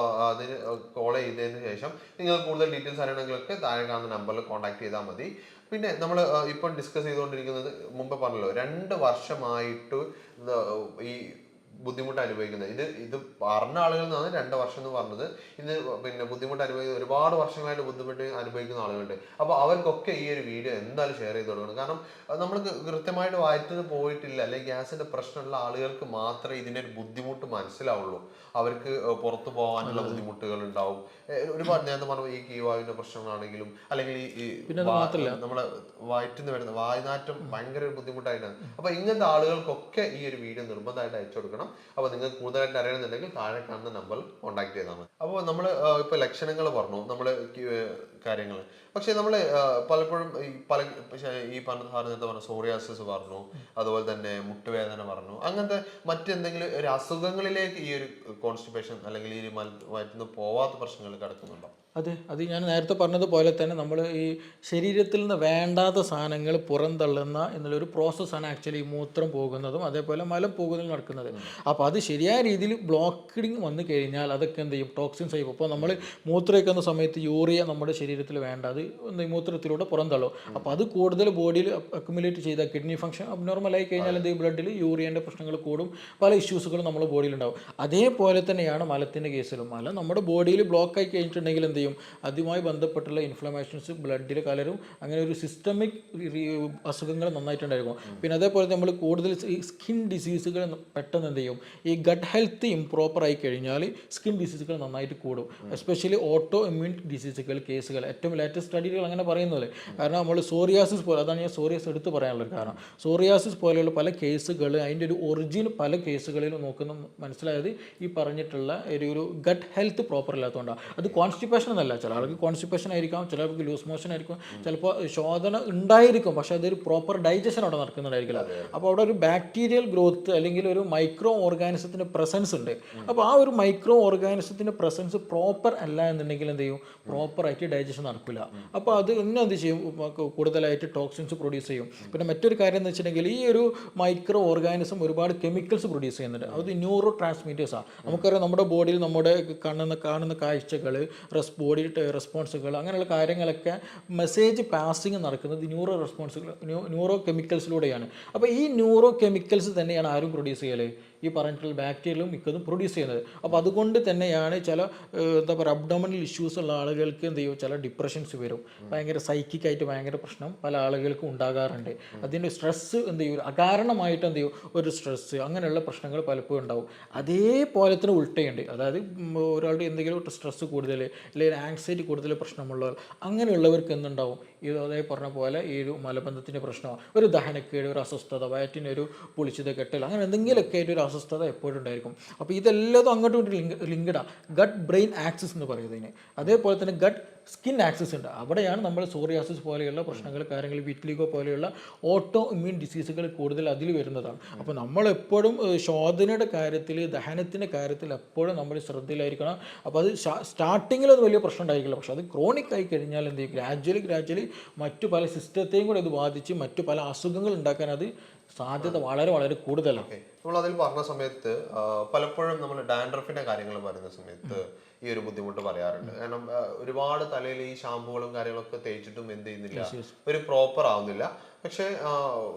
അതിന് കോൾ ചെയ്തതിന് ശേഷം നിങ്ങൾ കൂടുതൽ ഡീറ്റെയിൽസ് അറിയണമെങ്കിലൊക്കെ താഴെ കാണുന്ന നമ്പറിൽ കോൺടാക്ട് ചെയ്താൽ മതി. പിന്നെ നമ്മൾ ഇപ്പം ഡിസ്കസ് ചെയ്തുകൊണ്ടിരിക്കുന്നത്, മുമ്പ് പറഞ്ഞല്ലോ 2 വർഷമായിട്ട് ഈ ബുദ്ധിമുട്ട് അനുഭവിക്കുന്നത്, ഇത് പറഞ്ഞ ആളുകളിൽ നിന്നാണ് 2 വർഷം എന്ന് പറഞ്ഞത്. ഇത് പിന്നെ ബുദ്ധിമുട്ട് അനുഭവിക്കുന്ന ഒരുപാട് വർഷങ്ങളായിട്ട് ബുദ്ധിമുട്ട് അനുഭവിക്കുന്ന ആളുകളുണ്ട്. അപ്പോൾ അവർക്കൊക്കെ ഈ ഒരു വീഡിയോ എന്തായാലും ഷെയർ ചെയ്ത് കൊടുക്കണം. കാരണം നമ്മൾ കൃത്യമായിട്ട് വയറ്റിന് പോയിട്ടില്ല അല്ലെങ്കിൽ ഗ്യാസിന്റെ പ്രശ്നമുള്ള ആളുകൾക്ക് മാത്രമേ ഇതിൻ്റെ ഒരു ബുദ്ധിമുട്ട് മനസ്സിലാവുള്ളൂ. അവർക്ക് പുറത്തു പോകാനുള്ള ബുദ്ധിമുട്ടുകൾ ഉണ്ടാവും. ഒരുപാട് നേരത്തെ പറഞ്ഞ ഈ കീവായുവിന്റെ പ്രശ്നങ്ങളാണെങ്കിലും, അല്ലെങ്കിൽ ഈ നമ്മളെ വയറ്റിന്ന് വരുന്ന വായുനാറ്റം ഭയങ്കര ഒരു ബുദ്ധിമുട്ടായിട്ടാണ്. അപ്പൊ ഇങ്ങനത്തെ ആളുകൾക്കൊക്കെ ഈ ഒരു വീഡിയോ നിർബന്ധമായിട്ട് അയച്ചു കൊടുക്കണം. അപ്പോൾ നിങ്ങൾക്ക് കൂടുതലായിട്ട് അറിയണമെന്നുണ്ടെങ്കിൽ താഴെ കാണുന്ന നമ്പറിൽ കോൺടാക്ട് ചെയ്താൽ മതി. അപ്പോൾ നമ്മൾ ഇപ്പോൾ ലക്ഷണങ്ങൾ പറഞ്ഞു, നമ്മൾ കാര്യങ്ങൾ, പക്ഷെ നമ്മൾ പലപ്പോഴും ഈ പറഞ്ഞ സാധനം പറഞ്ഞു, സോറിയാസിസ് പറഞ്ഞു, അതുപോലെ തന്നെ മുട്ടുവേദന പറഞ്ഞു, അങ്ങനത്തെ മറ്റെന്തെങ്കിലും ഒരു അസുഖങ്ങളിലേക്ക് ഈ ഒരു കോൺസ്റ്റിപ്പേഷൻ അല്ലെങ്കിൽ ഈ വയറ്റിന്ന് പോവാത്ത പ്രശ്നങ്ങൾ കിടക്കുന്നുണ്ടോ? അത് ഞാൻ നേരത്തെ പറഞ്ഞതുപോലെ തന്നെ നമ്മൾ ഈ ശരീരത്തിൽ നിന്ന് വേണ്ടാത്ത സാധനങ്ങൾ പുറന്തള്ളുന്ന എന്നുള്ളൊരു പ്രോസസ്സാണ് ആക്ച്വലി ഈ മൂത്രം പോകുന്നതും അതേപോലെ മലം പോകുന്നതും നടക്കുന്നത്. അപ്പോൾ അത് ശരിയായ രീതിയിൽ ബ്ലോക്കിങ് വന്നു കഴിഞ്ഞാൽ അതൊക്കെ എന്ത് ചെയ്യും, ടോക്സിൻസ് ആയി. അപ്പോൾ നമ്മൾ മൂത്രമൊഴിക്കുന്ന സമയത്ത് യൂറിയ നമ്മുടെ ശരീരത്തിൽ വേണ്ട, അത് ഈ മൂത്രത്തിലൂടെ പുറന്തള്ളും. അപ്പോൾ അത് കൂടുതൽ ബോഡിയിൽ അക്യുമുലേറ്റ് ചെയ്താൽ കിഡ്നി ഫംഗ്ഷൻ അബ്നോർമലായി കഴിഞ്ഞാൽ എന്ത് ചെയ്യും, ബ്ലഡിൽ യൂറിയൻ്റെ പ്രശ്നങ്ങൾ കൂടും, പല ഇഷ്യൂസുകളും നമ്മുടെ ബോഡിയിലുണ്ടാവും. അതേപോലെ തന്നെയാണ് മലത്തിൻ്റെ കേസിലും. മലം നമ്മുടെ ബോഡിയിൽ ബ്ലോക്കായി കഴിഞ്ഞിട്ടുണ്ടെങ്കിൽ എന്ത് ചെയ്യും, അതുമായി ബന്ധപ്പെട്ടുള്ള ഇൻഫ്ലമേഷൻസ് ബ്ലഡിൽ കലരും. അങ്ങനെ ഒരു സിസ്റ്റമിക് അസുഖങ്ങൾ നന്നായിട്ടുണ്ടായിരിക്കും. പിന്നെ അതേപോലെ നമ്മൾ കൂടുതൽ ഈ സ്കിൻ ഡിസീസുകൾ പെട്ടെന്ന് എന്ത് ചെയ്യും, ഈ ഗട്ട് ഹെൽത്ത് ഇംപ്രോപ്പർ ആയി കഴിഞ്ഞാൽ സ്കിൻ ഡിസീസുകൾ നന്നായിട്ട് കൂടും. എസ്പെഷ്യലി ഓട്ടോ ഇമ്മ്യൂൺ ഡിസീസുകൾ കേസുകൾ ഏറ്റവും ലേറ്റസ്റ്റ് സ്റ്റഡികൾ അങ്ങനെ പറയുന്നത്. കാരണം നമ്മൾ സോറിയാസിസ് പോലെ, അതാണ് ഞാൻ സോറിയാസ് എടുത്ത് പറയാനുള്ളത്. കാരണം സോറിയാസിസ് പോലെയുള്ള പല കേസുകൾ അതിൻ്റെ ഒരു ഒറിജിൻ പല കേസുകളിലും നോക്കുന്ന മനസ്സിലായത് ഈ പറഞ്ഞിട്ടുള്ള ഒരു ഗട്ട് ഹെൽത്ത് പ്രോപ്പർ ഇല്ലാത്തതുകൊണ്ടാണ്. അത് കോൺസ്റ്റിപ്പേഷൻ എന്നല്ല, ചില ആൾക്ക് കോൺസ്റ്റിപ്പേഷൻ ആയിരിക്കാം, ചിലർക്ക് ലൂസ് മോഷൻ ആയിരിക്കും, ചിലപ്പോൾ ശോധന ഉണ്ടായിരിക്കും, പക്ഷെ അതൊരു പ്രോപ്പർ ഡൈജഷൻ അവിടെ നടക്കുന്നുണ്ടായിരിക്കില്ല. അപ്പോൾ അവിടെ ഒരു ബാക്ടീരിയൽ ഗ്രോത്ത് അല്ലെങ്കിൽ ഒരു മൈക്രോ ഓർഗാനിസത്തിൻ്റെ പ്രസൻസ് ഉണ്ട്. അപ്പോൾ ആ ഒരു മൈക്രോ ഓർഗാനിസത്തിൻ്റെ പ്രസൻസ് പ്രോപ്പർ അല്ല എന്നുണ്ടെങ്കിൽ എന്ത് ചെയ്യും, പ്രോപ്പറായിട്ട് ഡൈജഷൻ നടക്കില്ല. അപ്പോൾ അത് ഇന്നും എന്ത് ചെയ്യും, കൂടുതലായിട്ട് ടോക്സിൻസ് പ്രൊഡ്യൂസ് ചെയ്യും. പിന്നെ മറ്റൊരു കാര്യം എന്ന് വെച്ചിട്ടുണ്ടെങ്കിൽ ഈ ഒരു മൈക്രോ ഓർഗാനിസം ഒരുപാട് കെമിക്കൽസ് പ്രൊഡ്യൂസ് ചെയ്യുന്നുണ്ട്. അത് ന്യൂറോ ട്രാൻസ്മിറ്റേഴ്സാണ്. നമുക്കറിയാം നമ്മുടെ ബോഡിയിൽ നമ്മുടെ കാണുന്ന കാഴ്ചകൾ, ബോഡി റെസ്പോൺസുകൾ, അങ്ങനെയുള്ള കാര്യങ്ങളൊക്കെ മെസ്സേജ് പാസിങ് നടക്കുന്നത് ന്യൂറോ കെമിക്കൽസിലൂടെയാണ്. അപ്പോൾ ഈ ന്യൂറോ കെമിക്കൽസ് തന്നെയാണ് ആരും പ്രൊഡ്യൂസ് ചെയ്യല്, ഈ പറഞ്ഞിട്ടുള്ള ബാക്ടീരിയകളും മിക്കതും പ്രൊഡ്യൂസ് ചെയ്യുന്നത്. അപ്പോൾ അതുകൊണ്ട് തന്നെയാണ് ചില എന്താ പറയുക അബ്ഡോമിനൽ ഇഷ്യൂസ് ഉള്ള ആളുകൾക്ക് എന്ത് ചെയ്യും, ചില ഡിപ്രഷൻസ് വരും, ഭയങ്കര സൈക്കിക്കായിട്ട് ഭയങ്കര പ്രശ്നം പല ആളുകൾക്കും ഉണ്ടാകാറുണ്ട്. അതിൻ്റെ സ്ട്രെസ്സ് എന്ത് ചെയ്യും, അകാരണമായിട്ട് എന്ത് ചെയ്യും, ഒരു സ്ട്രെസ്സ്, അങ്ങനെയുള്ള പ്രശ്നങ്ങൾ പലപ്പോഴും ഉണ്ടാവും. അതേപോലെ തന്നെ ഉൾട്ടയുണ്ട്. അതായത് ഒരാളുടെ എന്തെങ്കിലും സ്ട്രെസ്സ് കൂടുതൽ അല്ലെങ്കിൽ ആങ്സൈറ്റി കൂടുതൽ പ്രശ്നമുള്ളവർ, അങ്ങനെയുള്ളവർക്ക് എന്തുണ്ടാവും, ഈ അതേ പറഞ്ഞ പോലെ ഈ ഒരു മലബന്ധത്തിൻ്റെ പ്രശ്നമാണ്, ഒരു ദഹനക്കേട്, ഒരു അസ്വസ്ഥത, വയറ്റിനൊരു പുളിച്ചത് കെട്ടൽ, അങ്ങനെ എന്തെങ്കിലുമൊക്കെ ആയിട്ട് ഒരു അസ്വസ്ഥത എപ്പോഴും ഉണ്ടായിരിക്കും. അപ്പോൾ ഇതെല്ലാം അങ്ങോട്ടും ഇങ്ങോട്ടും ലിങ്ക്ഡാണ്. ഗട്ട് ബ്രെയിൻ ആക്സിസ് എന്ന് പറയുന്നതിന്. അതേപോലെ തന്നെ ഗട്ട് സ്കിൻ ആക്സിസ് ഉണ്ട്. അവിടെയാണ് നമ്മൾ സോറിയാസിസ് പോലെയുള്ള പ്രശ്നങ്ങൾ, കാര്യങ്ങൾ, വിറ്റ്ലിഗോ പോലെയുള്ള ഓട്ടോ ഇമ്മ്യൂൺ ഡിസീസുകൾ കൂടുതൽ അതിൽ വരുന്നതാണ്. അപ്പോൾ നമ്മളെപ്പോഴും ശോധനയുടെ കാര്യത്തിൽ, ദഹനത്തിൻ്റെ കാര്യത്തിൽ എപ്പോഴും നമ്മൾ ശ്രദ്ധയിലായിരിക്കണം. അപ്പോൾ അത് സ്റ്റാർട്ടിങ്ങിൽ അത് വലിയ പ്രശ്നം ഉണ്ടായിരിക്കില്ല, പക്ഷെ അത് ക്രോണിക് ആയി കഴിഞ്ഞാൽ എന്ത് ചെയ്യും, ഗ്രാജ്വലി മറ്റു പല സിസ്റ്റത്തെയും കൂടെ അത് ബാധിച്ച് മറ്റു പല അസുഖങ്ങൾ ഉണ്ടാക്കാൻ അത് സാധ്യത വളരെ വളരെ കൂടുതലാണ്. നമ്മൾ അതിൽ പറഞ്ഞ സമയത്ത് പലപ്പോഴും നമ്മൾ ഡാൻഡ്രഫിന്റെ കാര്യങ്ങൾ പറയുന്ന സമയത്ത് ഈ ഒരു ബുദ്ധിമുട്ട് പറയാറുണ്ട്. കാരണം ഒരുപാട് തലയിൽ ഈ ഷാമ്പുകളും കാര്യങ്ങളൊക്കെ തേച്ചിട്ടും എന്ത് ചെയ്യുന്നില്ല, ഒരു പ്രോപ്പർ ആവുന്നില്ല. പക്ഷെ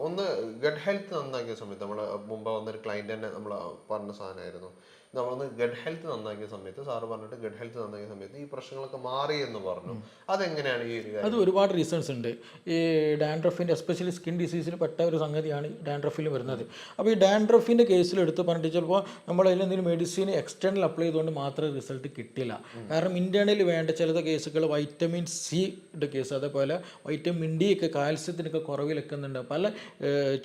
ഒന്ന് ഗഡ് ഹെൽത്ത് നന്നാക്കിയ സമയത്ത്, നമ്മൾ മുമ്പ് വന്നൊരു ക്ലയന്റ് തന്നെ നമ്മൾ പറഞ്ഞ സാധനമായിരുന്നു, നമ്മളൊന്ന് ഗഡ് ഹെൽത്ത് നന്നാക്കിയ സമയത്ത്, സാറ് പറഞ്ഞിട്ട് ഗഡ് ഹെൽത്ത് നന്നാക്കിയ സമയത്ത് ഈ പ്രശ്നങ്ങളൊക്കെ മാറി എന്ന് പറഞ്ഞു. അതെങ്ങനെയാണ് ഈ ഒരു കാര്യം? അത് ഒരുപാട് റീസൺസ് ഉണ്ട്. ഈ ഡാൻഡ്രഫിൻ്റെ എസ്പെഷ്യലി സ്കിൻ ഡിസീസിൽ പെട്ട ഒരു സംഗതിയാണ് ഡാൻഡ്രഫിൽ വരുന്നത്. അപ്പോൾ ഈ ഡാൻഡ്രഫിൻ്റെ കേസിൽ എടുത്ത് പറഞ്ഞിട്ട് ചിലപ്പോൾ നമ്മൾ അതിലെന്തെങ്കിലും മെഡിസിൻ എക്സ്റ്റേണൽ അപ്ലൈ ചെയ്തുകൊണ്ട് മാത്രമേ റിസൾട്ട് കിട്ടില്ല. കാരണം ഇന്റേണലി വേണ്ട ചില കേസുകൾ വൈറ്റമിൻ സിയുടെ കേസ്, അതേപോലെ വൈറ്റമിൻ ഡി ഒക്കെ, കാൽസ്യത്തിനൊക്കെ കുറവിലെക്കുന്നുണ്ട്. പല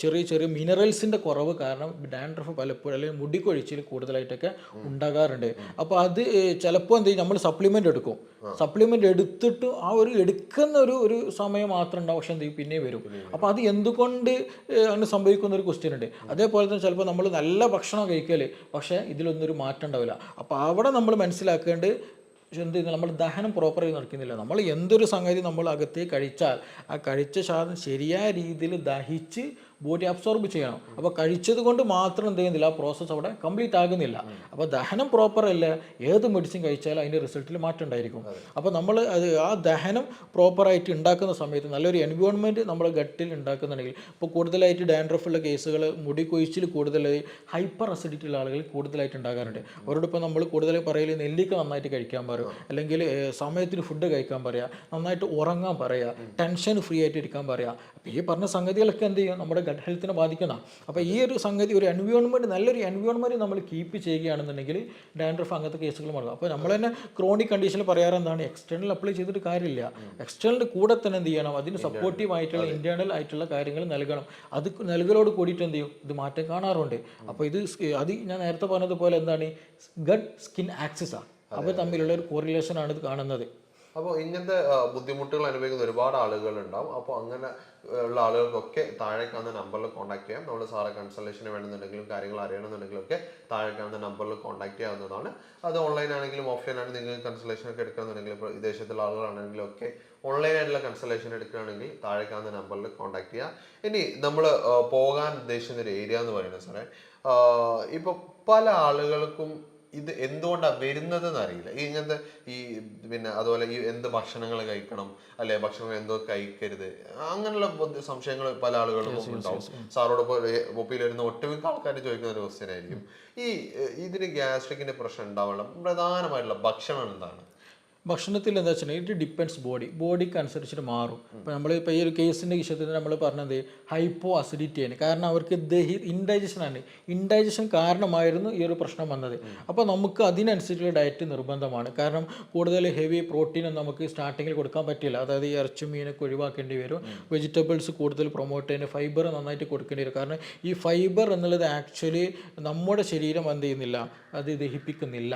ചെറിയ മിനറൽസിൻ്റെ കുറവ് കാരണം ഡാൻഡ്രഫ് പലപ്പോഴും അല്ലെങ്കിൽ മുടിക്കൊഴിച്ചിൽ കൂടുതലായിട്ടൊക്കെ ഉണ്ടാകാറുണ്ട്. അപ്പോൾ അത് ചിലപ്പോൾ എന്ത് ചെയ്യും, നമ്മൾ സപ്ലിമെൻ്റ് എടുക്കും. സപ്ലിമെൻ്റ് എടുത്തിട്ട് ആ ഒരു എടുക്കുന്ന ഒരു സമയം മാത്രം ഉണ്ടാവും, പക്ഷെ എന്ത് ചെയ്യും, പിന്നെ വരും. അപ്പോൾ അത് എന്തുകൊണ്ട് അങ്ങനെ സംഭവിക്കുന്ന ഒരു ക്വസ്റ്റ്യൻ ഉണ്ട്. അതേപോലെ തന്നെ ചിലപ്പോൾ നമ്മൾ നല്ല ഭക്ഷണം കഴിക്കല്, പക്ഷേ ഇതിലൊന്നും ഒരു മാറ്റം ഉണ്ടാവില്ല. അപ്പോൾ അവിടെ നമ്മൾ മനസ്സിലാക്കേണ്ടത് എന്ത് ചെയ്യുന്നത്, നമ്മൾ ദഹനം പ്രോപ്പറായി നടക്കുന്നില്ല. നമ്മൾ എന്തൊരു സംഗതി നമ്മൾ അകത്തേക്ക് കഴിച്ചാൽ ആ കഴിച്ച സാധനം ശരിയായ രീതിയിൽ ദഹിച്ച് ബോഡി അബ്സോർബ് ചെയ്യണം. അപ്പോൾ കഴിച്ചത് കൊണ്ട് മാത്രം എന്ത് ചെയ്യുന്നില്ല, ആ പ്രോസസ്സ് അവിടെ കംപ്ലീറ്റ് ആകുന്നില്ല. അപ്പോൾ ദഹനം പ്രോപ്പർ അല്ല, ഏത് മെഡിസിൻ കഴിച്ചാലും അതിൻ്റെ റിസൾട്ടിൽ മാറ്റം ഉണ്ടായിരിക്കും. അപ്പോൾ നമ്മൾ അത് ആ ദഹനം പ്രോപ്പറായിട്ട് ഉണ്ടാക്കുന്ന സമയത്ത് നല്ലൊരു എൻവയോൺമെൻറ്റ് നമ്മൾ ഗട്ടിൽ ഉണ്ടാക്കുന്നുണ്ടെങ്കിൽ, ഇപ്പോൾ കൂടുതലായിട്ട് ഡാൻഡ്രഫുള്ള കേസുകൾ, മുടി കൊഴിച്ചിൽ കൂടുതലായി ഹൈപ്പർ അസിഡിറ്റി ഉള്ള ആളുകൾ കൂടുതലായിട്ട് ഉണ്ടാകാറുണ്ട്. അവരോടൊപ്പം നമ്മൾ കൂടുതൽ പറയൽ നെല്ലിക്ക നന്നായിട്ട് കഴിക്കാൻ പറയും, അല്ലെങ്കിൽ സമയത്തിന് ഫുഡ് കഴിക്കാൻ പറയുക, നന്നായിട്ട് ഉറങ്ങാൻ പറയുക, ടെൻഷൻ ഫ്രീ ആയിട്ട് ഇരിക്കാൻ പറയുക. അപ്പോൾ ഈ പറഞ്ഞ സംഗതികളൊക്കെ എന്ത് ചെയ്യും, നമ്മുടെ ഗട്ട് ഹെൽത്തിനെ ബാധിക്കുന്ന. അപ്പോൾ ഈ ഒരു സംഗതി, ഒരു എൻവയോൺമെൻറ്റ്, നല്ലൊരു എൻവയോൺമെൻറ്റ് നമ്മൾ കീപ്പ് ചെയ്യുകയാണെന്നുണ്ടെങ്കിൽ ഡാൻഡ്രഫ് അങ്ങനത്തെ കേസുകൾ മാറും. അപ്പോൾ നമ്മൾ തന്നെ ക്രോണിക് കണ്ടീഷനിൽ പറയാറ് എന്താണ്, എക്സ്റ്റേണൽ അപ്ലൈ ചെയ്തിട്ട് കാര്യമില്ല. എക്സ്റ്റേണലിൻ്റെ കൂടെ തന്നെ എന്ത് ചെയ്യണം, അതിന് സപ്പോർട്ടീവ് ആയിട്ടുള്ള ഇന്റേണൽ ആയിട്ടുള്ള കാര്യങ്ങൾ നൽകണം. അത് നൽകലോട് കൂടിയിട്ട് എന്ത് ചെയ്യും, ഇത് മാറ്റം കാണാറുണ്ട്. അപ്പോൾ അത് ഞാൻ നേരത്തെ പറഞ്ഞതുപോലെ എന്താണ്, ഗട്ട് സ്കിൻ ആക്സിസാണ്. അപ്പോൾ തമ്മിലുള്ള ഒരു കോറിലേഷനാണ് ഇത് കാണുന്നത്. അപ്പോൾ ഇങ്ങനത്തെ ബുദ്ധിമുട്ടുകൾ അനുഭവിക്കുന്ന ഒരുപാട് ആളുകൾ ഉണ്ടാവും. അപ്പോൾ അങ്ങനെ ഉള്ള ആളുകൾക്കൊക്കെ താഴെ കാണുന്ന നമ്പറിൽ കോൺടാക്ട് ചെയ്യാം. നമ്മൾ സാറെ കൺസൾട്ടേഷന് വേണമെന്നുണ്ടെങ്കിലും കാര്യങ്ങൾ അറിയണമെന്നുണ്ടെങ്കിലും ഒക്കെ താഴെ കാണുന്ന നമ്പറിൽ കോൺടാക്ട് ചെയ്യാവുന്നതാണ്. അത് ഓൺലൈൻ ആണെങ്കിലും ഓഫ്ലൈൻ ആണെങ്കിൽ നിങ്ങൾക്ക് കൺസൾട്ടേഷൻ ഒക്കെ എടുക്കണമെന്നുണ്ടെങ്കിൽ, ഇപ്പോൾ വിദേശത്തുള്ള ആളുകളാണെങ്കിലും ഒക്കെ ഓൺലൈനായിട്ടുള്ള കൺസൾട്ടേഷൻ എടുക്കുകയാണെങ്കിൽ താഴെ കാണുന്ന നമ്പറിൽ കോൺടാക്ട് ചെയ്യാം. ഇനി നമ്മൾ പോകാൻ ഉദ്ദേശിക്കുന്ന ഒരു ഏരിയ എന്ന് പറയുന്നത് സാറേ, ഇപ്പോൾ പല ആളുകൾക്കും ഇത് എന്തുകൊണ്ടാണ് വരുന്നതെന്ന് അറിയില്ല. ഇങ്ങനത്തെ പിന്നെ അതുപോലെ ഈ എന്ത് ഭക്ഷണങ്ങൾ കഴിക്കണം, അല്ലെ ഭക്ഷണങ്ങൾ എന്തോ കഴിക്കരുത്, അങ്ങനെയുള്ള സംശയങ്ങൾ പല ആളുകൾക്കും ഉണ്ടാവും. സാറോടൊപ്പം ഒപ്പിയിൽ വരുന്ന ഒട്ടുമിക്ക ആൾക്കാർ ചോദിക്കുന്ന ഒരു ക്വസ്റ്റ്യൻ ആയിരിക്കും, ഇതിന് ഗ്യാസ്ട്രിക്കിന്റെ പ്രശ്നം ഉണ്ടാവാനുള്ള പ്രധാനമായിട്ടുള്ള ഭക്ഷണം എന്താണ്? ഭക്ഷണത്തിൽ എന്താ വെച്ചിട്ടുണ്ടെങ്കിൽ ഇറ്റ് ഡിപ്പെൻഡ്സ് ബോഡിക്ക് അനുസരിച്ചിട്ട് മാറും. ഇപ്പോൾ നമ്മളിപ്പോൾ ഈ ഒരു കേസിൻ്റെ വിഷയത്തിൽ നമ്മൾ പറഞ്ഞത് ഹൈപ്പോ അസിഡിറ്റിയാണ്. കാരണം അവർക്ക് ഇൻഡൈജഷൻ കാരണമായിരുന്നു ഈ ഒരു പ്രശ്നം വന്നത്. അപ്പോൾ നമുക്ക് അതിനനുസരിച്ചുള്ള ഡയറ്റ് നിർബന്ധമാണ്. കാരണം കൂടുതൽ ഹെവി പ്രോട്ടീനൊന്നും നമുക്ക് സ്റ്റാർട്ടിങ്ങിൽ കൊടുക്കാൻ പറ്റില്ല. അതായത് ഈ ഇറച്ചി മീനൊക്കെ ഒഴിവാക്കേണ്ടി വരും. വെജിറ്റബിൾസ് കൂടുതൽ പ്രൊമോട്ട് ചെയ്യുന്ന, ഫൈബർ നന്നായിട്ട് കൊടുക്കേണ്ടി വരും. കാരണം ഈ ഫൈബർ എന്നുള്ളത് ആക്ച്വലി നമ്മുടെ ശരീരം എന്ത് ചെയ്യുന്നില്ല, അത് ദഹിപ്പിക്കുന്നില്ല.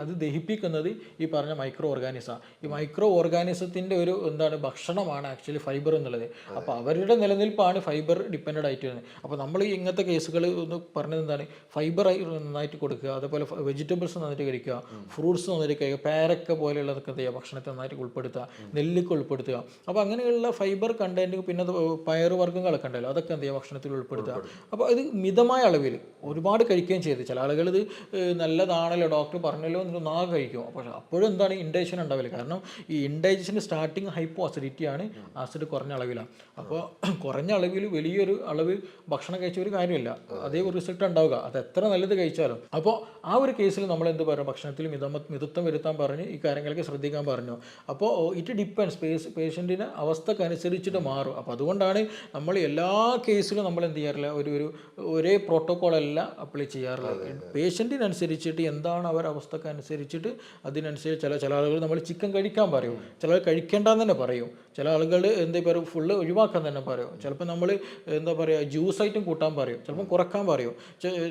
അത് ദഹിപ്പിക്കുന്നത് ഈ പറഞ്ഞ മൈക്രോ ഓർഗാനിസം. ഈ മൈക്രോ ഓർഗാനിസത്തിൻ്റെ ഒരു എന്താണ് ഭക്ഷണമാണ് ആക്ച്വലി ഫൈബർ എന്നുള്ളത്. അപ്പോൾ അവരുടെ നിലനിൽപ്പാണ് ഫൈബർ ഡിപ്പെൻഡ് ആയിട്ട് വരുന്നത്. അപ്പോൾ നമ്മൾ ഇങ്ങനത്തെ കേസുകൾ ഒന്ന് പറഞ്ഞത് എന്താണ്, ഫൈബർ നന്നായിട്ട് കൊടുക്കുക, അതേപോലെ വെജിറ്റബിൾസ് നന്നായിട്ട് കഴിക്കുക, ഫ്രൂട്ട്സ് നന്നായിട്ട് കഴിക്കുക, പേരക്ക പോലെയുള്ളതൊക്കെ എന്ത് ചെയ്യുക ഭക്ഷണത്തെ നന്നായിട്ട് ഉൾപ്പെടുത്തുക, നെല്ലിക്ക ഉൾപ്പെടുത്തുക. അപ്പോൾ അങ്ങനെയുള്ള ഫൈബർ കണ്ടന്റ്, പിന്നെ പയറുവർഗ്ഗങ്ങളൊക്കെ ഉണ്ടല്ലോ അതൊക്കെ എന്ത് ചെയ്യുക ഭക്ഷണത്തിൽ ഉൾപ്പെടുത്തുക. അപ്പോൾ ഇത് മിതമായ അളവിൽ ഒരുപാട് കഴിക്കുകയും ചെയ്ത് ചില ആളുകൾ ഇത് നല്ലതാണല്ലോ ഡോക്ടർ പറഞ്ഞല്ലോ എന്നൊരു നാ കഴിക്കും. അപ്പോൾ അപ്പോഴും എന്താണ് ഇൻഡൈജഷൻ ഉണ്ടാവില്ല. കാരണം ഈ ഇൻഡൈജഷൻ്റെ സ്റ്റാർട്ടിങ് ഹൈപ്പോ അസിഡിറ്റിയാണ്, ആസിഡ് കുറഞ്ഞ അളവിലാണ്. അപ്പോൾ കുറഞ്ഞ അളവിൽ വലിയൊരു അളവ് ഭക്ഷണം കഴിച്ച ഒരു കാര്യമില്ല, അതേ റിസൾട്ട് ഉണ്ടാവുക അത് എത്ര നല്ലത് കഴിച്ചാലും. അപ്പോൾ ആ ഒരു കേസിൽ നമ്മൾ എന്ത് പറയും, ഭക്ഷണത്തിൽ മിതത്വം വരുത്താൻ പറഞ്ഞ് ഈ കാര്യങ്ങളൊക്കെ ശ്രദ്ധിക്കാൻ പറഞ്ഞു. അപ്പോൾ ഇറ്റ് ഡിപ്പെൻഡ്സ്, പേഷ്യൻറ്റിൻ്റെ അവസ്ഥക്കനുസരിച്ചിട്ട് മാറും. അപ്പോൾ അതുകൊണ്ടാണ് നമ്മൾ എല്ലാ കേസിലും നമ്മൾ എന്ത് ചെയ്യാറില്ല, ഒരേ പ്രോട്ടോക്കോളല്ല അപ്ലൈ ചെയ്യാറുള്ളത്. പേഷ്യൻറ്റിനനുസരിച്ചിട്ട് എന്താണ് അവർ അവസ്ഥക്കനുസരിച്ചിട്ട് അതിനനുസരിച്ച് ചില ആളുകൾ നമ്മൾ ചിക്കൻ കഴിക്കാൻ പറയും, ചിലർ കഴിക്കേണ്ടെന്ന് തന്നെ പറയും, ചില ആളുകൾ എന്താ പറയുക ഫുള്ള് ഒഴിവാക്കാൻ തന്നെ പറയും, ചിലപ്പോൾ നമ്മൾ എന്താ പറയുക ജ്യൂസ് ഐറ്റം കൂട്ടാൻ പറയും, ചിലപ്പോൾ കുറക്കാൻ പറയും.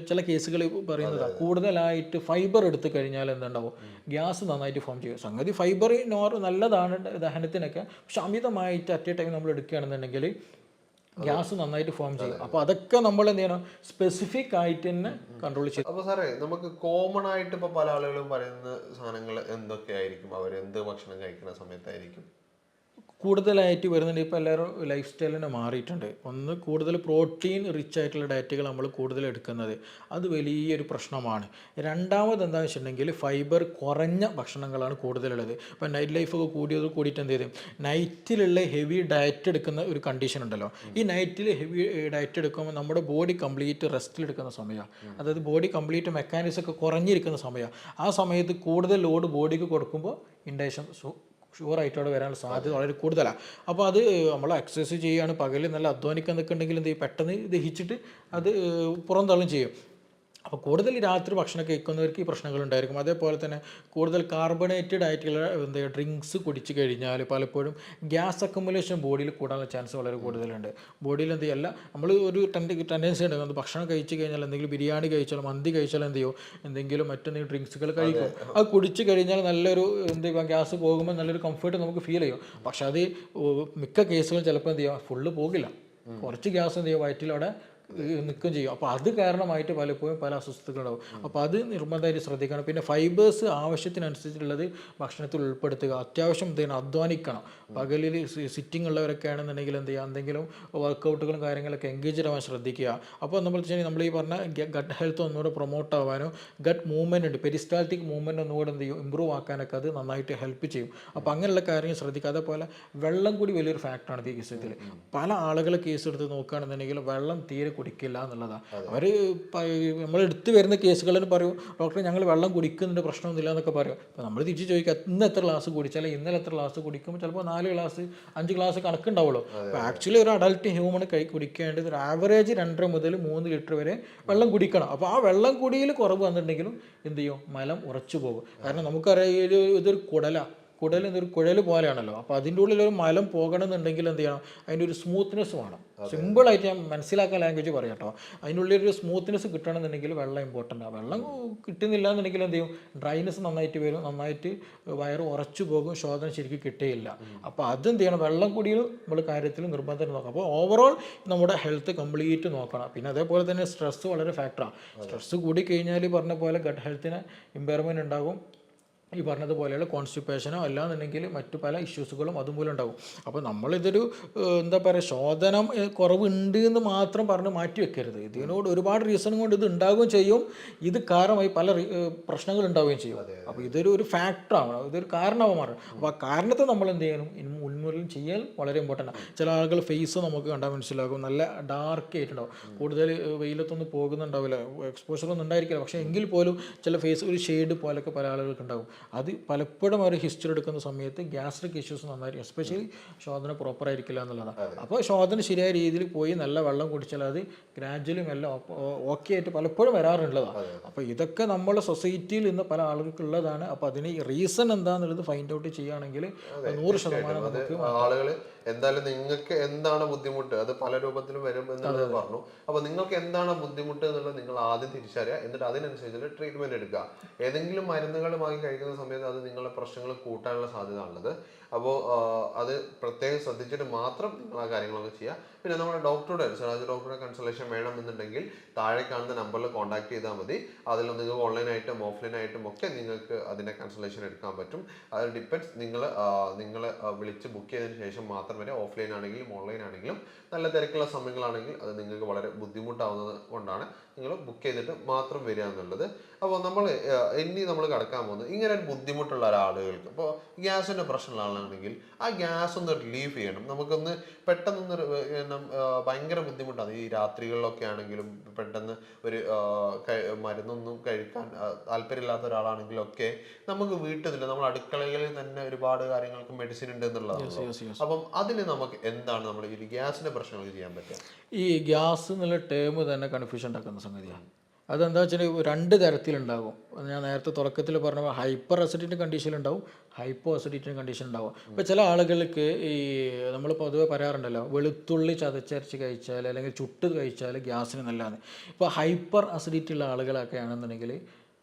ചില കേസുകൾ പറയുന്നതാണ് കൂടുതലായിട്ട് ഫൈബർ എടുത്തു കഴിഞ്ഞാൽ എന്തുണ്ടാവും, ഗ്യാസ് നന്നായിട്ട് ഫോം ചെയ്യും. സംഗതി ഫൈബർ നല്ലതാണ് ദഹനത്തിനൊക്കെ, പക്ഷെ അമിതമായിട്ട് അറ്റ് എ ടൈം നമ്മൾ എടുക്കുകയാണെന്നുണ്ടെങ്കിൽ ഗ്യാസ് നന്നായിട്ട് ഫോം ചെയ്യും. അപ്പോൾ അതൊക്കെ നമ്മൾ എന്ത് ചെയ്യണം, സ്പെസിഫിക് ആയിട്ട് തന്നെ കൺട്രോൾ ചെയ്യും. അപ്പോൾ സാറേ നമുക്ക് കോമൺ ആയിട്ട് ഇപ്പോൾ പല ആളുകളും പറയുന്ന സാധനങ്ങൾ എന്തൊക്കെയായിരിക്കും, അവർ എന്ത് ഭക്ഷണം കഴിക്കുന്ന സമയത്തായിരിക്കും കൂടുതലായിട്ട് വരുന്നുണ്ട്? ഇപ്പോൾ എല്ലാവരും ലൈഫ് സ്റ്റൈലിനെ മാറിയിട്ടുണ്ട്. ഒന്ന് കൂടുതൽ പ്രോട്ടീൻ റിച്ച് ആയിട്ടുള്ള ഡയറ്റുകൾ നമ്മൾ കൂടുതൽ എടുക്കുന്നത്, അത് വലിയൊരു പ്രശ്നമാണ്. രണ്ടാമത് എന്താണെന്ന് വെച്ചിട്ടുണ്ടെങ്കിൽ ഫൈബർ കുറഞ്ഞ ഭക്ഷണങ്ങളാണ് കൂടുതലുള്ളത്. ഇപ്പോൾ നൈറ്റ് ലൈഫൊക്കെ കൂടിയിട്ട് എന്ത് ചെയ്യും, നൈറ്റിലുള്ള ഹെവി ഡയറ്റ് എടുക്കുന്ന ഒരു കണ്ടീഷൻ ഉണ്ടല്ലോ. ഈ നൈറ്റിൽ ഹെവി ഡയറ്റ് എടുക്കുമ്പോൾ നമ്മുടെ ബോഡി കംപ്ലീറ്റ് റെസ്റ്റിലെടുക്കുന്ന സമയമാണ്, അതായത് ബോഡി കംപ്ലീറ്റ് മെക്കാനിസം ഒക്കെ കുറഞ്ഞിരിക്കുന്ന സമയമാണ്. ആ സമയത്ത് കൂടുതൽ ലോഡ് ബോഡിക്ക് കൊടുക്കുമ്പോൾ ഇൻഡൈജഷൻ ഷുവറായിട്ട് അവിടെ വരാനുള്ള സാധ്യത വളരെ കൂടുതലാണ്. അപ്പോൾ അത് നമ്മൾ എക്സസൈസ് ചെയ്യുകയാണ്, പകൽ നല്ല അധ്വാനിക്കാൻ നിൽക്കുന്നുണ്ടെങ്കിൽ എന്ത് ചെയ്യും, പെട്ടെന്ന് ദഹിച്ചിട്ട് അത് പുറന്തള്ളും ചെയ്യും. അപ്പോൾ കൂടുതൽ രാത്രി ഭക്ഷണം കഴിക്കുന്നവർക്ക് ഈ പ്രശ്നങ്ങളുണ്ടായിരിക്കും. അതേപോലെ തന്നെ കൂടുതൽ കാർബണേറ്റഡ് ആയിട്ടുള്ള എന്താ ഡ്രിങ്ക്സ് കുടിച്ച് കഴിഞ്ഞാൽ പലപ്പോഴും ഗ്യാസ് അക്കമുലേഷൻ ബോഡിയിൽ കൂടാനുള്ള ചാൻസ് വളരെ കൂടുതലുണ്ട്. ബോഡിയിൽ എന്ത് ചെയ്യല്ല, നമ്മൾ ഒരു ടെൻഡൻസി ഉണ്ട്, ഭക്ഷണം കഴിച്ച് കഴിഞ്ഞാൽ എന്തെങ്കിലും ബിരിയാണി കഴിച്ചാലും മന്തി കഴിച്ചാലും എന്ത് ചെയ്യും, എന്തെങ്കിലും മറ്റെന്തെങ്കിലും ഡ്രിങ്ക്സുകൾ കഴിക്കും. അത് കുടിച്ച് കഴിഞ്ഞാൽ നല്ലൊരു എന്ത് ചെയ്യുക, ഗ്യാസ് പോകുമ്പോൾ നല്ലൊരു കംഫർട്ട് നമുക്ക് ഫീൽ ചെയ്യും. പക്ഷെ അത് മിക്ക കേസുകളും ചിലപ്പോൾ എന്ത് ചെയ്യുക, ഫുള്ള് പോകില്ല, കുറച്ച് ഗ്യാസ് എന്ത് ചെയ്യുക വയറ്റിലവിടെ നിൽക്കുകയും ചെയ്യും. അപ്പോൾ അത് കാരണമായിട്ട് പലപ്പോഴും പല അസ്വസ്ഥതകളുണ്ടാവും. അപ്പോൾ അത് നിർബന്ധമായിട്ട് ശ്രദ്ധിക്കണം. പിന്നെ ഫൈബേഴ്സ് ആവശ്യത്തിനനുസരിച്ചുള്ളത് ഭക്ഷണത്തിൽ ഉൾപ്പെടുത്തുക. അത്യാവശ്യം എന്ത് ചെയ്യണം, അധ്വാനിക്കണം. പകലിൽ സിറ്റിംഗ് ഉള്ളവരൊക്കെ ആണെന്നുണ്ടെങ്കിൽ എന്ത് ചെയ്യുക, എന്തെങ്കിലും വർക്കൗട്ടുകളും കാര്യങ്ങളൊക്കെ എൻഗേജ് ആവാൻ ശ്രദ്ധിക്കുക. അപ്പോൾ നമ്മൾ ഈ പറഞ്ഞ ഗട്ട് ഹെൽത്ത് ഒന്നുകൂടെ പ്രൊമോട്ട് ആവാനോ, ഗട്ട് മൂവ്മെൻറ്റ് ഉണ്ട്, പെരിസ്റ്റാൾട്ടിക് മൂവ്മെൻറ്റ് ഒന്നുകൂടെ എന്ത് ചെയ്യും, ഇമ്പ്രൂവ് ആക്കാനൊക്കെ അത് നന്നായിട്ട് ഹെൽപ്പ് ചെയ്യും. അപ്പോൾ അങ്ങനെയുള്ള കാര്യങ്ങൾ ശ്രദ്ധിക്കുക. അതേപോലെ വെള്ളം കൂടി വലിയൊരു ഫാക്ടറാണ് ഈ കേസത്തിൽ. പല ആളുകളെ കേസ് എടുത്ത് നോക്കുകയാണെന്നുണ്ടെങ്കിൽ വെള്ളം തീരെ കുടിക്കില്ല എന്നുള്ളതാണ്. അവർ നമ്മൾ എടുത്തു വരുന്ന കേസുകളിൽ പറയും, ഡോക്ടറെ ഞങ്ങൾ വെള്ളം കുടിക്കുന്നുണ്ട്, പ്രശ്നമൊന്നുമില്ല എന്നൊക്കെ പറയും. അപ്പോൾ നമ്മൾ തിരിച്ച് ചോദിക്കുക, ഇന്ന് എത്ര ഗ്ലാസ് കുടിച്ചാൽ, ഇന്നലെ എത്ര ഗ്ലാസ് കുടിക്കുമ്പോൾ ചിലപ്പോൾ 4 ഗ്ലാസ് 5 ഗ്ലാസ് കണക്കുണ്ടാവുള്ളൂ. അപ്പോൾ ആക്ച്വലി ഒരു അഡൾട്ട് ഹ്യൂമൺ കുടിക്കേണ്ടത് ഒരു ആവറേജ് 2.5 മുതൽ 3 ലിറ്റർ വരെ വെള്ളം കുടിക്കണം. അപ്പോൾ ആ വെള്ളം കുടിയിൽ കുറവ് വന്നിട്ടുണ്ടെങ്കിലും എന്ത് ചെയ്യും, മലം ഉറച്ചു പോകും. കാരണം നമുക്കറിയാം ഇതൊരു കുടൽ എന്നൊരു കുഴൽ പോലെയാണല്ലോ. അപ്പോൾ അതിൻ്റെ ഉള്ളിലൊരു മലം പോകണമെന്നുണ്ടെങ്കിൽ എന്ത് ചെയ്യണം, അതിൻ്റെ ഒരു സ്മൂത്ത്നെസ് വേണം. സിമ്പിളായിട്ട് ഞാൻ മനസ്സിലാക്കാൻ ലാംഗ്വേജ് പറയാം കേട്ടോ. അതിനുള്ളിലൊരു സ്മൂത്ത്നെസ് കിട്ടണമെന്നുണ്ടെങ്കിൽ വെള്ളം ഇമ്പോർട്ടൻ്റ് ആണ്. വെള്ളം കിട്ടുന്നില്ല എന്നുണ്ടെങ്കിൽ എന്ത് ചെയ്യും, ഡ്രൈനെസ് നന്നായിട്ട് വരും, നന്നായിട്ട് വയറ് ഉറച്ചു പോകും, ശോധന ശരിക്കും കിട്ടുകയില്ല. അപ്പോൾ അതെന്ത് ചെയ്യണം, വെള്ളം കൂടിയും നമ്മൾ കാര്യത്തിൽ നിർബന്ധം നോക്കാം. അപ്പോൾ ഓവറോൾ നമ്മുടെ ഹെൽത്ത് കംപ്ലീറ്റ് നോക്കണം. പിന്നെ അതേപോലെ തന്നെ സ്ട്രെസ്സ് വളരെ ഫാക്ടറാണ്. സ്ട്രെസ്സ് കൂടി കഴിഞ്ഞാൽ പറഞ്ഞ പോലെ ഗട്ട് ഹെൽത്തിന് ഇമ്പയർമെൻറ്റ് ഉണ്ടാകും. ഈ പറഞ്ഞതുപോലെയുള്ള കോൺസ്റ്റിപ്പേഷനോ അല്ലാന്നുണ്ടെങ്കിൽ മറ്റു പല ഇഷ്യൂസുകളും അതുമൂലം ഉണ്ടാകും. അപ്പോൾ നമ്മളിതൊരു എന്താ പറയുക, ശോധനം കുറവുണ്ട് എന്ന് മാത്രം പറഞ്ഞ് മാറ്റി വെക്കരുത്. ഇതിനോട് ഒരുപാട് റീസൺ കൊണ്ട് ഇത് ഉണ്ടാവുകയും ചെയ്യും, ഇത് കാരണമായി പല പ്രശ്നങ്ങൾ ഉണ്ടാവുകയും ചെയ്യും. അപ്പോൾ ഇതൊരു ഫാക്ടറാണ്, ഇതൊരു കാരണമാവും മാറും. അപ്പോൾ ആ കാരണത്തെ നമ്മൾ എന്ത് ചെയ്യണം, ഉന്മൂലനം ചെയ്യാൻ വളരെ ഇമ്പോർട്ടൻ്റ് ആണ്. ചില ആളുകൾ ഫേസ് നമുക്ക് കണ്ടാൽ മനസ്സിലാകും, നല്ല ഡാർക്ക് ആയിട്ടുണ്ടാവും, കൂടുതൽ വെയിലത്തൊന്നും പോകുന്നുണ്ടാവില്ല, എക്സ്പോഷറൊന്നും ഉണ്ടായിരിക്കില്ല, പക്ഷേ എങ്കിൽ പോലും ചില ഫേസ് ഒരു ഷെയ്ഡ് പോലൊക്കെ പല ആളുകൾക്ക് ഉണ്ടാകും. അത് പലപ്പോഴും അവർ ഹിസ്റ്ററി എടുക്കുന്ന സമയത്ത് ഗ്യാസ്ട്രിക് ഇഷ്യൂസ് നന്നായിരിക്കും, എസ്പെഷ്യലി ശോധന പ്രോപ്പർ ആയിരിക്കില്ല എന്നുള്ളതാണ്. അപ്പോൾ ശോധന ശരിയായ രീതിയിൽ പോയി നല്ല വെള്ളം കുടിച്ചാൽ അത് ഗ്രാജുവലും എല്ലാം ഓക്കെ ആയിട്ട് പലപ്പോഴും വരാറുള്ളതാണ്. അപ്പോൾ ഇതൊക്കെ നമ്മുടെ സൊസൈറ്റിയിൽ ഇന്ന് പല ആളുകൾക്കുള്ളതാണ്. അപ്പോൾ അതിന് റീസൺ എന്താണെന്നുള്ളത് ഫൈൻഡ് ഔട്ട് ചെയ്യുകയാണെങ്കിൽ 100% നമുക്ക് ആളുകൾ എന്തായാലും നിങ്ങൾക്ക് എന്താണ് ബുദ്ധിമുട്ട്, അത് പല രൂപത്തിലും വരും എന്നുള്ളത് പറഞ്ഞു. അപ്പൊ നിങ്ങൾക്ക് എന്താണ് ബുദ്ധിമുട്ട് എന്നുള്ളത് നിങ്ങൾ ആദ്യം തിരിച്ചറിയുക, എന്നിട്ട് അതിനനുസരിച്ചുള്ള ട്രീറ്റ്മെന്റ് എടുക്കുക. ഏതെങ്കിലും മരുന്നുകൾ വാങ്ങി കഴിക്കുന്ന സമയത്ത് അത് നിങ്ങളുടെ പ്രശ്നങ്ങൾ കൂട്ടാനുള്ള സാധ്യത ഉള്ളത്. അപ്പോൾ അത് പ്രത്യേകം ശ്രദ്ധിച്ചിട്ട് മാത്രം നിങ്ങൾ ആ കാര്യങ്ങളൊക്കെ ചെയ്യുക. പിന്നെ നമ്മുടെ ഡോക്ടറുടെ സിറാജ് ഡോക്ടറുടെ കൺസൾട്ടേഷൻ വേണമെന്നുണ്ടെങ്കിൽ താഴെ കാണുന്ന നമ്പറിൽ കോൺടാക്ട് ചെയ്താൽ മതി. അതിൽ നിങ്ങൾക്ക് ഓൺലൈനായിട്ടും ഓഫ്ലൈനായിട്ടും ഒക്കെ നിങ്ങൾക്ക് അതിൻ്റെ കൺസൾട്ടേഷൻ എടുക്കാൻ പറ്റും. അത് ഡിപ്പെൻഡ്സ് നിങ്ങൾ വിളിച്ച് ബുക്ക് ചെയ്തതിന് ശേഷം മാത്രം വരെ. ഓഫ്ലൈൻ ആണെങ്കിലും ഓൺലൈൻ ആണെങ്കിലും നല്ല തിരക്കുള്ള സമയങ്ങളാണെങ്കിൽ അത് നിങ്ങൾക്ക് വളരെ ബുദ്ധിമുട്ടാവുന്നത് കൊണ്ടാണ് നിങ്ങൾ ബുക്ക് ചെയ്തിട്ട് മാത്രം വരിക എന്നുള്ളത്. അപ്പോൾ ഇനി നമ്മൾ കടക്കാൻ പോകുന്നത് ഇങ്ങനെ ഒരു ബുദ്ധിമുട്ടുള്ള ഒരാളുകൾക്ക്, ഇപ്പോൾ ഗ്യാസിൻ്റെ പ്രശ്നമുള്ള ആളാണെങ്കിൽ ആ ഗ്യാസ് ഒന്ന് റിലീഫ് ചെയ്യണം. നമുക്കൊന്ന് പെട്ടെന്നൊന്ന് ഭയങ്കര ബുദ്ധിമുട്ടാണ് ഈ രാത്രികളിലൊക്കെ ആണെങ്കിലും. പെട്ടെന്ന് ഒരു മരുന്നൊന്നും കഴിക്കാൻ താല്പര്യമില്ലാത്ത ഒരാളാണെങ്കിലൊക്കെ നമുക്ക് വീട്ടിൽ നമ്മൾ അടുക്കളയിൽ തന്നെ ഒരുപാട് കാര്യങ്ങൾക്ക് മെഡിസിൻ ഉണ്ട് എന്നുള്ളതാണ്. അപ്പം അതിന് നമുക്ക് എന്താണ് നമ്മൾ ഈ ഗ്യാസിന്റെ പ്രശ്നങ്ങൾ ചെയ്യാൻ പറ്റുക? ഈ ഗ്യാസ് എന്നുള്ള ടേം തന്നെ കൺഫ്യൂഷൻ ഉണ്ടാക്കുന്ന സംഗതിയാണ്. അതെന്താ വെച്ചാൽ 2 തരത്തിലുണ്ടാകും. ഞാൻ നേരത്തെ തുടക്കത്തിൽ പറഞ്ഞ ഹൈപ്പർ അസിഡിറ്റി കണ്ടീഷൻ ഉണ്ടാവും, ഹൈപ്പോ അസിഡിറ്റി കണ്ടീഷൻ ഉണ്ടാവും. അപ്പോൾ ചില ആളുകൾക്ക് ഈ നമ്മൾ പൊതുവെ പറയാറുണ്ടല്ലോ, വെളുത്തുള്ളി ചതച്ചരച്ച് കഴിച്ചാൽ അല്ലെങ്കിൽ ചുട്ട് കഴിച്ചാൽ ഗ്യാസിന് നല്ലതാണ്. ഇപ്പോൾ ഹൈപ്പർ അസിഡിറ്റി ഉള്ള ആളുകളൊക്കെ ആണെന്നുണ്ടെങ്കിൽ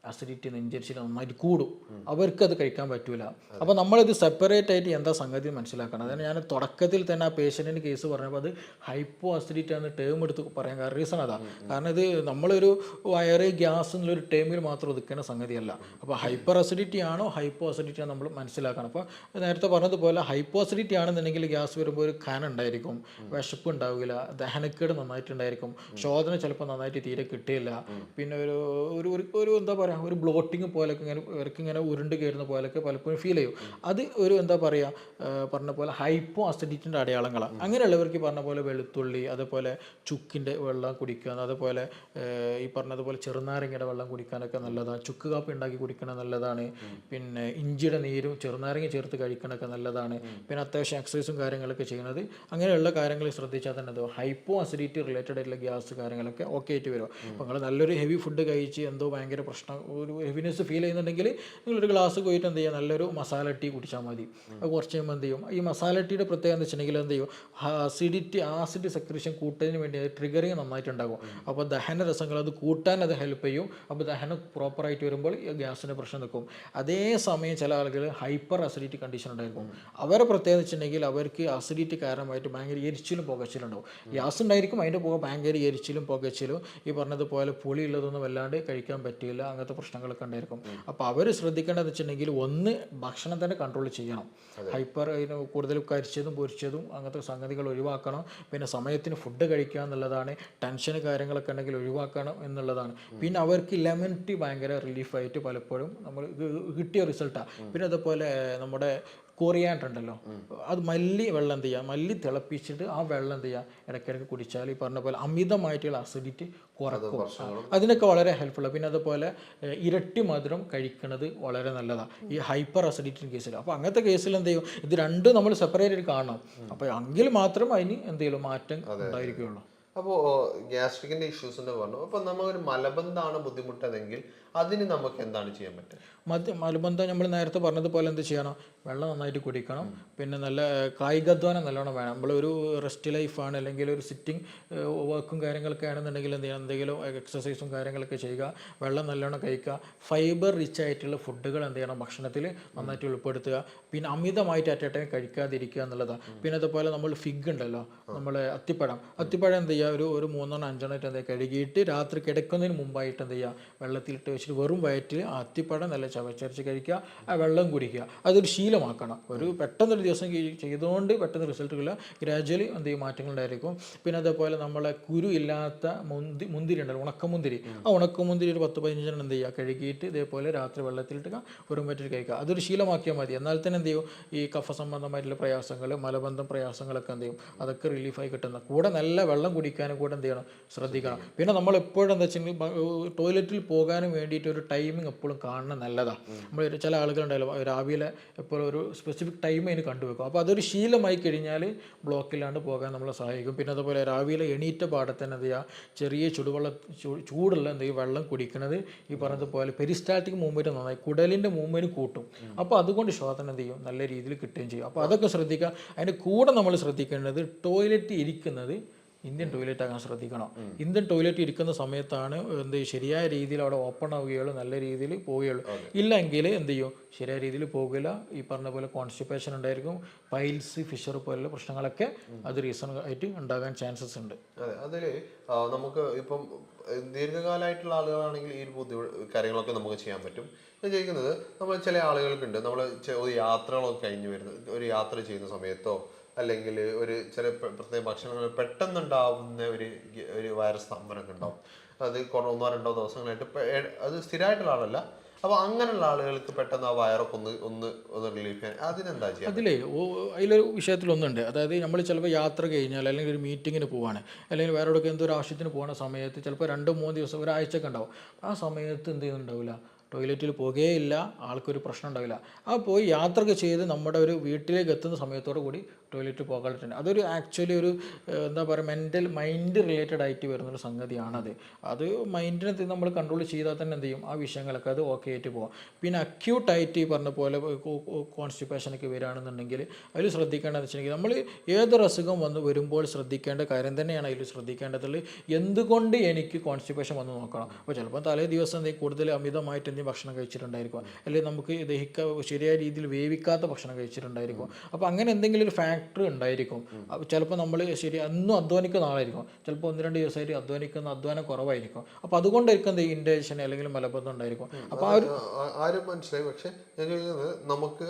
അസിഡിറ്റി നെഞ്ചരിച്ചിൽ നന്നായിട്ട് കൂടും, അവർക്കത് കഴിക്കാൻ പറ്റൂല. അപ്പോൾ നമ്മളിത് സെപ്പറേറ്റ് ആയിട്ട് എന്താ സംഗതി മനസ്സിലാക്കണം. അതാണ് ഞാൻ തുടക്കത്തിൽ തന്നെ ആ പേഷ്യൻറ്റിൻ്റെ കേസ് പറഞ്ഞപ്പോൾ അത് ഹൈപ്പോ അസിഡിറ്റി എന്ന ടേം എടുത്ത് പറയാൻ കാരണം റീസൺ അതാ. കാരണം ഇത് നമ്മളൊരു വയറ് ഗ്യാസ് എന്നുള്ളൊരു ടേമിൽ മാത്രം ഒതുക്കുന്ന സംഗതിയല്ല. അപ്പോൾ ഹൈപ്പർ അസിഡിറ്റി ആണോ ഹൈപ്പോ അസിഡിറ്റി ആണോ നമ്മൾ മനസ്സിലാക്കണം. അപ്പോൾ നേരത്തെ പറഞ്ഞതുപോലെ ഹൈപ്പോ അസിഡിറ്റി ആണെന്നുണ്ടെങ്കിൽ ഗ്യാസ് വരുമ്പോൾ ഒരു കനം ഉണ്ടായിരിക്കും, വിശപ്പ് ഉണ്ടാവില്ല, ദഹനക്കേട് നന്നായിട്ടുണ്ടായിരിക്കും, ശോധന ചിലപ്പോൾ നന്നായിട്ട് തീരെ കിട്ടിയില്ല, പിന്നെ ഒരു എന്താ പറയുക ഒരു ബ്ലോട്ടിങ് പോലൊക്കെ ഇങ്ങനെ ഉരുണ്ട് കയറുന്ന പോലൊക്കെ പലപ്പോഴും ഫീൽ ചെയ്യും. അത് ഒരു എന്താ പറയുക പറഞ്ഞ പോലെ ഹൈപ്പോ അസിഡിറ്റിൻ്റെ അടയാളങ്ങളാണ്. അങ്ങനെയുള്ളവർക്ക് പറഞ്ഞ പോലെ വെളുത്തുള്ളി, അതുപോലെ ചുക്കിൻ്റെ വെള്ളം കുടിക്കുക, അതുപോലെ ഈ പറഞ്ഞതുപോലെ ചെറുനാരങ്ങയുടെ വെള്ളം കുടിക്കാനൊക്കെ നല്ലതാണ്. ചുക്ക് കാപ്പി ഉണ്ടാക്കി കുടിക്കണം നല്ലതാണ്. പിന്നെ ഇഞ്ചിയുടെ നീരും ചെറുനാരങ്ങ ചേർത്ത് കഴിക്കണമൊക്കെ നല്ലതാണ്. പിന്നെ അത്യാവശ്യം എക്സസൈസും കാര്യങ്ങളൊക്കെ ചെയ്യുന്നത്, അങ്ങനെയുള്ള കാര്യങ്ങൾ ശ്രദ്ധിച്ചാൽ തന്നെ അത് ഹൈപ്പോ അസിഡിറ്റി റിലേറ്റഡ് ആയിട്ടുള്ള ഗ്യാസ് കാര്യങ്ങളൊക്കെ ഓക്കെ ആയിട്ട് വരും. അപ്പോൾ നിങ്ങൾ നല്ലൊരു ഹെവി ഫുഡ് കഴിച്ച് എന്തോ ഭയങ്കര പ്രശ്നം ഒരു ഹെവിനെസ് ഫീൽ ചെയ്യുന്നുണ്ടെങ്കിൽ നിങ്ങളൊരു ഗ്ലാസ് പോയിട്ട് എന്ത് ചെയ്യുക, നല്ലൊരു മസാല ടീ കുടിച്ചാൽ മതി. അത് കുറച്ച് കഴിയുമ്പോൾ എന്ത് ചെയ്യും, ഈ മസാല ടീയുടെ പ്രത്യേകത എന്ന് വെച്ചിട്ടുണ്ടെങ്കിൽ എന്ത് ചെയ്യും, ആസിഡ് സെക്രീഷൻ കൂട്ടുന്നതിന് വേണ്ടി അത് ട്രിഗറിങ് നന്നായിട്ടുണ്ടാകും. അപ്പോൾ ദഹന രസങ്ങൾ അത് കൂട്ടാൻ അത് ഹെൽപ്പ് ചെയ്യും. അപ്പോൾ ദഹനം പ്രോപ്പറായിട്ട് വരുമ്പോൾ ഗ്യാസിൻ്റെ പ്രശ്നം നിൽക്കും. അതേസമയം ചില ആളുകൾ ഹൈപ്പർ അസിഡിറ്റി കണ്ടീഷൻ ഉണ്ടായിരിക്കും. അവരെ പ്രത്യേകത വെച്ചിട്ടുണ്ടെങ്കിൽ അവർക്ക് അസിഡിറ്റി കാരണമായിട്ട് ഭയങ്കര എരിച്ചിലും പുകച്ചിലുണ്ടാവും. ഗ്യാസ് ഉണ്ടായിരിക്കും, അതിൻ്റെ പുക ഭയങ്കര എരിച്ചിലും പുകച്ചിലും, ഈ പറഞ്ഞതുപോലെ പുളിയുള്ളതൊന്നും വല്ലാണ്ട് കഴിക്കാൻ പറ്റില്ല, അങ്ങനത്തെ പ്രശ്നങ്ങളൊക്കെ ഉണ്ടായിരിക്കും. അപ്പോൾ അവർ ശ്രദ്ധിക്കേണ്ടതെന്ന് വെച്ചിട്ടുണ്ടെങ്കിൽ ഒന്ന് ഭക്ഷണം തന്നെ കൺട്രോൾ ചെയ്യണം. ഹൈപ്പർ കൂടുതൽ കരിച്ചതും പൊരിച്ചതും അങ്ങനത്തെ സംഗതികൾ ഒഴിവാക്കണം. പിന്നെ സമയത്തിന് ഫുഡ് കഴിക്കുക എന്നുള്ളതാണ്. ടെൻഷന് കാര്യങ്ങളൊക്കെ ഉണ്ടെങ്കിൽ ഒഴിവാക്കണം എന്നുള്ളതാണ്. പിന്നെ അവർക്ക് ലെമൺ ടീ ഭയങ്കര റിലീഫായിട്ട് പലപ്പോഴും നമ്മൾ കിട്ടിയ റിസൾട്ടാണ്. പിന്നെ അതുപോലെ നമ്മുടെ കൊറിയാണ്ടർ ഉണ്ടല്ലോ, അത് മല്ലി വെള്ളം എന്ത് ചെയ്യുക, മല്ലി തിളപ്പിച്ചിട്ട് ആ വെള്ളം എന്ത് ചെയ്യുക ഇടയ്ക്കിടയ്ക്ക് കുടിച്ചാൽ ഈ പറഞ്ഞ പോലെ അമിതമായിട്ടുള്ള അസിഡിറ്റി കുറക്കും. അതിനൊക്കെ വളരെ ഹെൽപ്ഫുള്ളാണ്. പിന്നെ അതുപോലെ ഇരട്ടി മധുരം കഴിക്കുന്നത് വളരെ നല്ലതാണ് ഈ ഹൈപ്പർ അസിഡിറ്റി കേസിൽ. അപ്പോൾ അങ്ങനത്തെ കേസിൽ എന്ത് ചെയ്യും, ഇത് രണ്ടും നമ്മൾ സെപ്പറേറ്റ് ആയിട്ട് കാണണം. അപ്പോൾ എങ്കിൽ മാത്രം അതിന് എന്തെങ്കിലും മാറ്റം ഉണ്ടായിരിക്കുകയുള്ളൂ. അപ്പോൾ ഗ്യാസ്ട്രിക്കിന്റെ ഇഷ്യൂസിന്റെ പറഞ്ഞു. അപ്പോൾ നമുക്കൊരു മലബന്ധമാണ് ബുദ്ധിമുട്ടതെങ്കിൽ അതിന് നമുക്ക് എന്താണ് ചെയ്യാൻ പറ്റുക? മലബന്ധം നമ്മൾ നേരത്തെ പറഞ്ഞതുപോലെ എന്ത് ചെയ്യണം, വെള്ളം നന്നായിട്ട് കുടിക്കണം. പിന്നെ നല്ല കായികാധ്വാനം നല്ലോണം വേണം. നമ്മളൊരു റെസ്റ്റ് ലൈഫാണ് അല്ലെങ്കിൽ ഒരു സിറ്റിംഗ് വർക്കും കാര്യങ്ങളൊക്കെ ആണെന്നുണ്ടെങ്കിൽ എന്ത് ചെയ്യണം, എന്തെങ്കിലും എക്സസൈസും കാര്യങ്ങളൊക്കെ ചെയ്യുക, വെള്ളം നല്ലോണം കഴിക്കുക, ഫൈബർ റിച്ച് ആയിട്ടുള്ള ഫുഡുകൾ എന്ത് ചെയ്യണം ഭക്ഷണത്തിൽ നന്നായിട്ട് ഉൾപ്പെടുത്തുക. പിന്നെ അമിതമായിട്ട് അറ്റ് എ ടൈം കഴിക്കാതിരിക്കുക എന്നുള്ളതാണ്. പിന്നെ അതുപോലെ നമ്മൾ ഫിഗ് ഉണ്ടല്ലോ, നമ്മൾ അത്തിപ്പഴം എന്ത് ചെയ്യുക, ഒരു 3-5 എന്ത് ചെയ്യുക കഴുകിയിട്ട് രാത്രി കിടക്കുന്നതിന് മുമ്പായിട്ട് എന്ത് ചെയ്യുക വെള്ളത്തിലിട്ട് വെച്ചിട്ട് വെറും വയറ്റിൽ ആ അത്തിപ്പഴം നല്ല ചവച്ചരച്ച് കഴിക്കുക, ആ വെള്ളം കുടിക്കുക. അതൊരു ശീലമാക്കണം. പെട്ടെന്നൊരു ദിവസം ചെയ്തുകൊണ്ട് പെട്ടെന്ന് റിസൾട്ടുകളില്ല, ഗ്രാജുവലി എന്ത് ചെയ്യും മാറ്റങ്ങളുണ്ടായിരിക്കും. പിന്നെ അതേപോലെ നമ്മളെ കുരു ഇല്ലാത്ത മുന്തിരി ഉണ്ടല്ലോ, ഉണക്കമുന്തിരി, ആ ഉണക്കമുന്തിരി ഒരു 10-15 എന്ത് ചെയ്യുക കഴുകിയിട്ട് ഇതേപോലെ രാത്രി വെള്ളത്തിലിട്ട് വെറും വയറ്റിൽ കഴിക്കുക. അതൊരു ശീലമാക്കിയാൽ മതി. എന്നാൽ തന്നെ എന്ത് ചെയ്യും ഈ കഫ സംബന്ധമായിട്ടുള്ള പ്രയാസങ്ങൾ, മലബന്ധം പ്രയാസങ്ങളൊക്കെ എന്ത് ചെയ്യും അതൊക്കെ റിലീഫായി കിട്ടുന്ന. കൂടെ നല്ല വെള്ളം കുടിക്കാനും കൂടെ എന്ത് ചെയ്യണം ശ്രദ്ധിക്കണം. പിന്നെ നമ്മൾ എപ്പോഴും എന്താ വെച്ചെങ്കിൽ ടോയ്ലറ്റിൽ പോകാനും വേണ്ടി വേണ്ടിയിട്ട് ഒരു ടൈമിങ് എപ്പോഴും കാണുന്നത് നല്ലതാണ്. നമ്മൾ ചില ആളുകളുണ്ടല്ലോ രാവിലെ എപ്പോഴും ഒരു സ്പെസിഫിക് ടൈം അതിന് കണ്ടുവെക്കും. അപ്പോൾ അതൊരു ശീലമായി കഴിഞ്ഞാൽ ബ്ലോക്കില്ലാണ്ട് പോകാൻ നമ്മളെ സഹായിക്കും. പിന്നെ അതുപോലെ രാവിലെ എണീറ്റ പാടത്തന്നെ എന്ത് ചെയ്യുക, ചെറിയ ചൂടുള്ള എന്ത് ചെയ്യും വെള്ളം കുടിക്കുന്നത് ഈ പറഞ്ഞതുപോലെ പെരിസ്റ്റാറ്റിക് മൂവ്മെൻറ്റ് നന്നായി കുടലിൻ്റെ മൂവ്മെൻറ്റ് കൂട്ടും. അപ്പോൾ അതുകൊണ്ട് ശ്വാസനം എന്ത് ചെയ്യും നല്ല രീതിയിൽ കിട്ടുകയും ചെയ്യും. അപ്പോൾ അതൊക്കെ ശ്രദ്ധിക്കുക. അതിൻ്റെ കൂടെ നമ്മൾ ശ്രദ്ധിക്കേണ്ടത് ടോയ്ലറ്റ് ഇരിക്കുന്നത് ഇന്ത്യൻ ടോയ്ലറ്റ് ആകാൻ ശ്രദ്ധിക്കണം. ഇന്ത്യൻ ടോയ്ലറ്റ് ഇരിക്കുന്ന സമയത്താണ് എന്ത് ശരിയായ രീതിയിൽ അവിടെ ഓപ്പൺ ആവുകയുള്ളൂ, നല്ല രീതിയിൽ പോവുകയുള്ളൂ. ഇല്ലെങ്കിൽ എന്ത് ചെയ്യും ശരിയായ രീതിയിൽ പോകില്ല. ഈ പറഞ്ഞ പോലെ കോൺസ്റ്റിപ്പേഷൻ ഉണ്ടായിരിക്കും, പൈൽസ്, ഫിഷർ പോലുള്ള പ്രശ്നങ്ങളൊക്കെ അത് റീസൺ ആയിട്ട് ഉണ്ടാകാൻ ചാൻസസ് ഉണ്ട്. അതെ, അതിൽ നമുക്ക് ഇപ്പം ദീർഘകാലമായിട്ടുള്ള ആളുകളാണെങ്കിൽ ഈ കാര്യങ്ങളൊക്കെ നമുക്ക് ചെയ്യാൻ പറ്റും. ഞാൻ ചോദിക്കുന്നത്, നമ്മൾ ചില ആളുകൾക്കുണ്ട്, നമ്മൾ ഒരു യാത്രകളൊക്കെ കഴിഞ്ഞ് വരുന്നത്, ഒരു യാത്ര ചെയ്യുന്ന സമയത്തോ അല്ലെങ്കിൽ ഒരു ചില പ്രത്യേക ഭക്ഷണങ്ങൾ പെട്ടെന്നുണ്ടാവുന്ന ഒരു വൈറസ് സ്തംഭനമൊക്കെ ഉണ്ടാവും. അത് 1-2 ദിവസങ്ങളായിട്ട് അത് സ്ഥിരമായിട്ടുള്ള ആളല്ല. അപ്പോൾ അങ്ങനെയുള്ള ആളുകൾക്ക് പെട്ടെന്ന് ആ വയറൊക്കെ ഒന്ന് റിലീഫ് ചെയ്യാൻ അതിനെന്താ ചെയ്യുക? അതിലൊരു വിഷയത്തിലൊന്നുണ്ട്. അതായത് നമ്മൾ ചിലപ്പോൾ യാത്ര കഴിഞ്ഞാൽ അല്ലെങ്കിൽ ഒരു മീറ്റിങ്ങിന് പോവാണ്, അല്ലെങ്കിൽ വേറെ എവിടെയൊക്കെ എന്തോ ഒരു ആവശ്യത്തിന് പോകുന്ന സമയത്ത് ചിലപ്പോൾ 2-3 ദിവസം ഒരാഴ്ചയൊക്കെ ഉണ്ടാവും. ആ സമയത്ത് എന്ത് ചെയ്യുന്നുണ്ടാവില്ല, ടോയ്ലറ്റിൽ പോകുകയില്ല, ആൾക്കൊരു പ്രശ്നം ഉണ്ടാവില്ല. ആ പോയി യാത്രയൊക്കെ ചെയ്ത് നമ്മുടെ ഒരു വീട്ടിലേക്ക് എത്തുന്ന സമയത്തോടു കൂടി ടോയ്ലറ്റ് പോകാറുണ്ട്. അതൊരു ആക്ച്വലി ഒരു എന്താ പറയുക മൈൻഡ് റിലേറ്റഡ് ആയിട്ട് വരുന്നൊരു സംഗതിയാണത്. അത് മൈൻഡിനെ നമ്മൾ കൺട്രോൾ ചെയ്താൽ തന്നെ എന്ത് ചെയ്യും ആ വിഷയങ്ങളൊക്കെ അത് ഓക്കെ ആയിട്ട് പോകാം. പിന്നെ അക്യൂട്ടായിട്ട് ഈ പറഞ്ഞ പോലെ കോൺസ്റ്റിപ്പേഷനൊക്കെ വരികയാണെന്നുണ്ടെങ്കിൽ അതിൽ ശ്രദ്ധിക്കേണ്ടതെന്ന് വെച്ചിട്ടുണ്ടെങ്കിൽ നമ്മൾ ഏതൊരു അസുഖം വരുമ്പോൾ ശ്രദ്ധിക്കേണ്ട കാര്യം തന്നെയാണ് അതിൽ ശ്രദ്ധിക്കേണ്ടതുള്ളത്. എന്തുകൊണ്ട് എനിക്ക് കോൺസ്റ്റിപ്പേഷൻ വന്ന് നോക്കണം. അപ്പോൾ ചിലപ്പോൾ തലേ ദിവസം എന്തെങ്കിലും കൂടുതൽ അമിതമായിട്ട് എന്തെങ്കിലും ഭക്ഷണം കഴിച്ചിട്ടുണ്ടായിരിക്കും, അല്ലെങ്കിൽ നമുക്ക് ശരിയായ രീതിയിൽ വേവിക്കാത്ത ഭക്ഷണം കഴിച്ചിട്ടുണ്ടായിരിക്കും. അപ്പോൾ അങ്ങനെ എന്തെങ്കിലും ഒരു ഫാക്ടർ ഉണ്ടായിരിക്കും. ചിലപ്പോൾ നമ്മൾ അന്നും അധ്വാനിക്കുന്ന ആളായിരിക്കും, ചിലപ്പോൾ 1-2 ദിവസമായിട്ട് അധ്വാനം കുറവായിരിക്കും. അപ്പോൾ അതുകൊണ്ടായിരിക്കും എന്ത് ഇൻഡൈജഷൻ അല്ലെങ്കിൽ മലബന്ധം ഉണ്ടായിരിക്കും. അപ്പോൾ ആരും മനസ്സിലായി. പക്ഷെ ഞാൻ ചോദിക്കുന്നത്, നമുക്ക്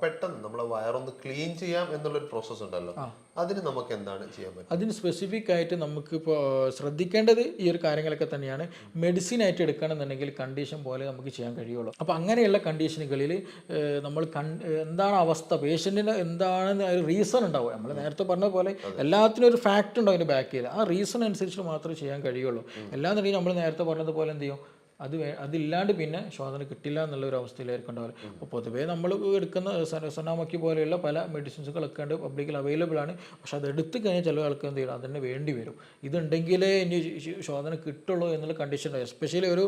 പെട്ടെന്ന് നമ്മളെ വയറൊന്ന് ക്ലീൻ ചെയ്യാം എന്നുള്ളൊരു പ്രോസസ്സ് ഉണ്ടല്ലോ, അതിന് നമുക്ക് എന്താണ് ചെയ്യാൻ പറ്റുക? അതിന് സ്പെസിഫിക് ആയിട്ട് നമുക്കിപ്പോൾ ശ്രദ്ധിക്കേണ്ടത് ഈ ഒരു കാര്യങ്ങളൊക്കെ തന്നെയാണ്. മെഡിസിൻ ആയിട്ട് എടുക്കണമെന്നുണ്ടെങ്കിൽ കണ്ടീഷൻ പോലെ നമുക്ക് ചെയ്യാൻ കഴിയുള്ളൂ. അപ്പോൾ അങ്ങനെയുള്ള കണ്ടീഷനുകളിൽ നമ്മൾ എന്താണ് അവസ്ഥ, പേഷ്യൻറ്റിന് എന്താണെന്ന് ഒരു റീസൺ ഉണ്ടാവും. നമ്മൾ നേരത്തെ പറഞ്ഞ പോലെ എല്ലാത്തിനും ഒരു ഫാക്റ്റ് ഉണ്ടാവും അതിൻ്റെ ബാക്കിൽ. ആ റീസൺ അനുസരിച്ച് മാത്രമേ ചെയ്യാൻ കഴിയുള്ളൂ. എല്ലാന്നുണ്ടെങ്കിൽ നമ്മൾ നേരത്തെ പറഞ്ഞതുപോലെ എന്ത് ചെയ്യും, അതില്ലാണ്ട് പിന്നെ ശ്വാസന കിട്ടില്ല എന്നുള്ളൊരു അവസ്ഥയിലായിരിക്കും ഉണ്ടാവില്ല. അപ്പോൾ പൊതുവേ നമ്മൾ എടുക്കുന്ന സനാമക്കി പോലെയുള്ള പല മെഡിസിൻസുകളൊക്കെ ഉണ്ട്, പബ്ലിക്കിൽ അവൈലബിൾ ആണ്. പക്ഷെ അത് എടുത്തു കഴിഞ്ഞാൽ ചില ആൾക്ക് എന്ത് ചെയ്യണം, അതിന് വേണ്ടി വരും. ഇതുണ്ടെങ്കിലേ ഇനി ശ്വാസന കിട്ടുള്ളൂ എന്നുള്ള കണ്ടീഷൻ ഉണ്ടാവും. എസ്പെഷ്യലി ഒരു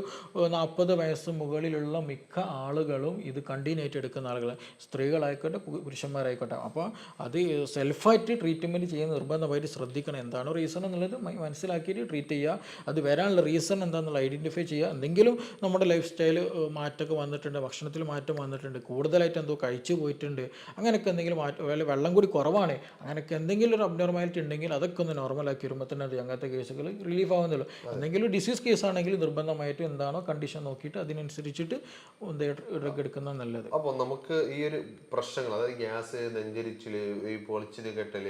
40 വയസ്സ് മുകളിലുള്ള മിക്ക ആളുകളും ഇത് കണ്ടിന്യൂ ആയിട്ട് എടുക്കുന്ന ആളുകൾ, സ്ത്രീകളായിക്കോട്ടെ പുരുഷന്മാരായിക്കോട്ടെ. അപ്പോൾ അത് സെൽഫായിട്ട് ട്രീറ്റ്മെൻറ്റ് ചെയ്യുന്ന നിർബന്ധമായിട്ട് ശ്രദ്ധിക്കണം. എന്താണോ റീസൺ എന്നുള്ളത് മനസ്സിലാക്കിയിട്ട് ട്രീറ്റ് ചെയ്യുക. അത് വരാനുള്ള റീസൺ എന്താണെന്നുള്ള ഐഡൻറ്റിഫൈ ചെയ്യുക. എന്തെങ്കിലും നമ്മുടെ ലൈഫ് സ്റ്റൈൽ മാറ്റമൊക്കെ വന്നിട്ടുണ്ട്, ഭക്ഷണത്തിൽ മാറ്റം വന്നിട്ടുണ്ട്, കൂടുതലായിട്ട് എന്തോ കഴിച്ചു പോയിട്ടുണ്ട്, അങ്ങനെയൊക്കെ എന്തെങ്കിലും മാറ്റം, വെള്ളം കൂടി കുറവാണ്, അങ്ങനെയൊക്കെ എന്തെങ്കിലും ഒരു അബ്നോർമാലിറ്റി ഉണ്ടെങ്കിൽ അതൊക്കെ ഒന്ന് നോർമലാക്കി വരുമ്പോൾ തന്നെ അത് അങ്ങനത്തെ കേസുകൾ റിലീഫ് ആവുന്നുള്ളൂ. എന്തെങ്കിലും ഡിസീസ് കേസ് ആണെങ്കിൽ നിർബന്ധമായിട്ടും എന്താണോ കണ്ടീഷൻ നോക്കിയിട്ട് അതിനനുസരിച്ചിട്ട് ഡ്രഗ് എടുക്കുന്നത് നല്ലത്. അപ്പോൾ നമുക്ക് ഈ ഒരു പ്രശ്നങ്ങൾ, അതായത് ഗ്യാസ്, നെഞ്ചരിച്ചിൽ, ഈ പൊളിച്ചിൽ കെട്ടൽ,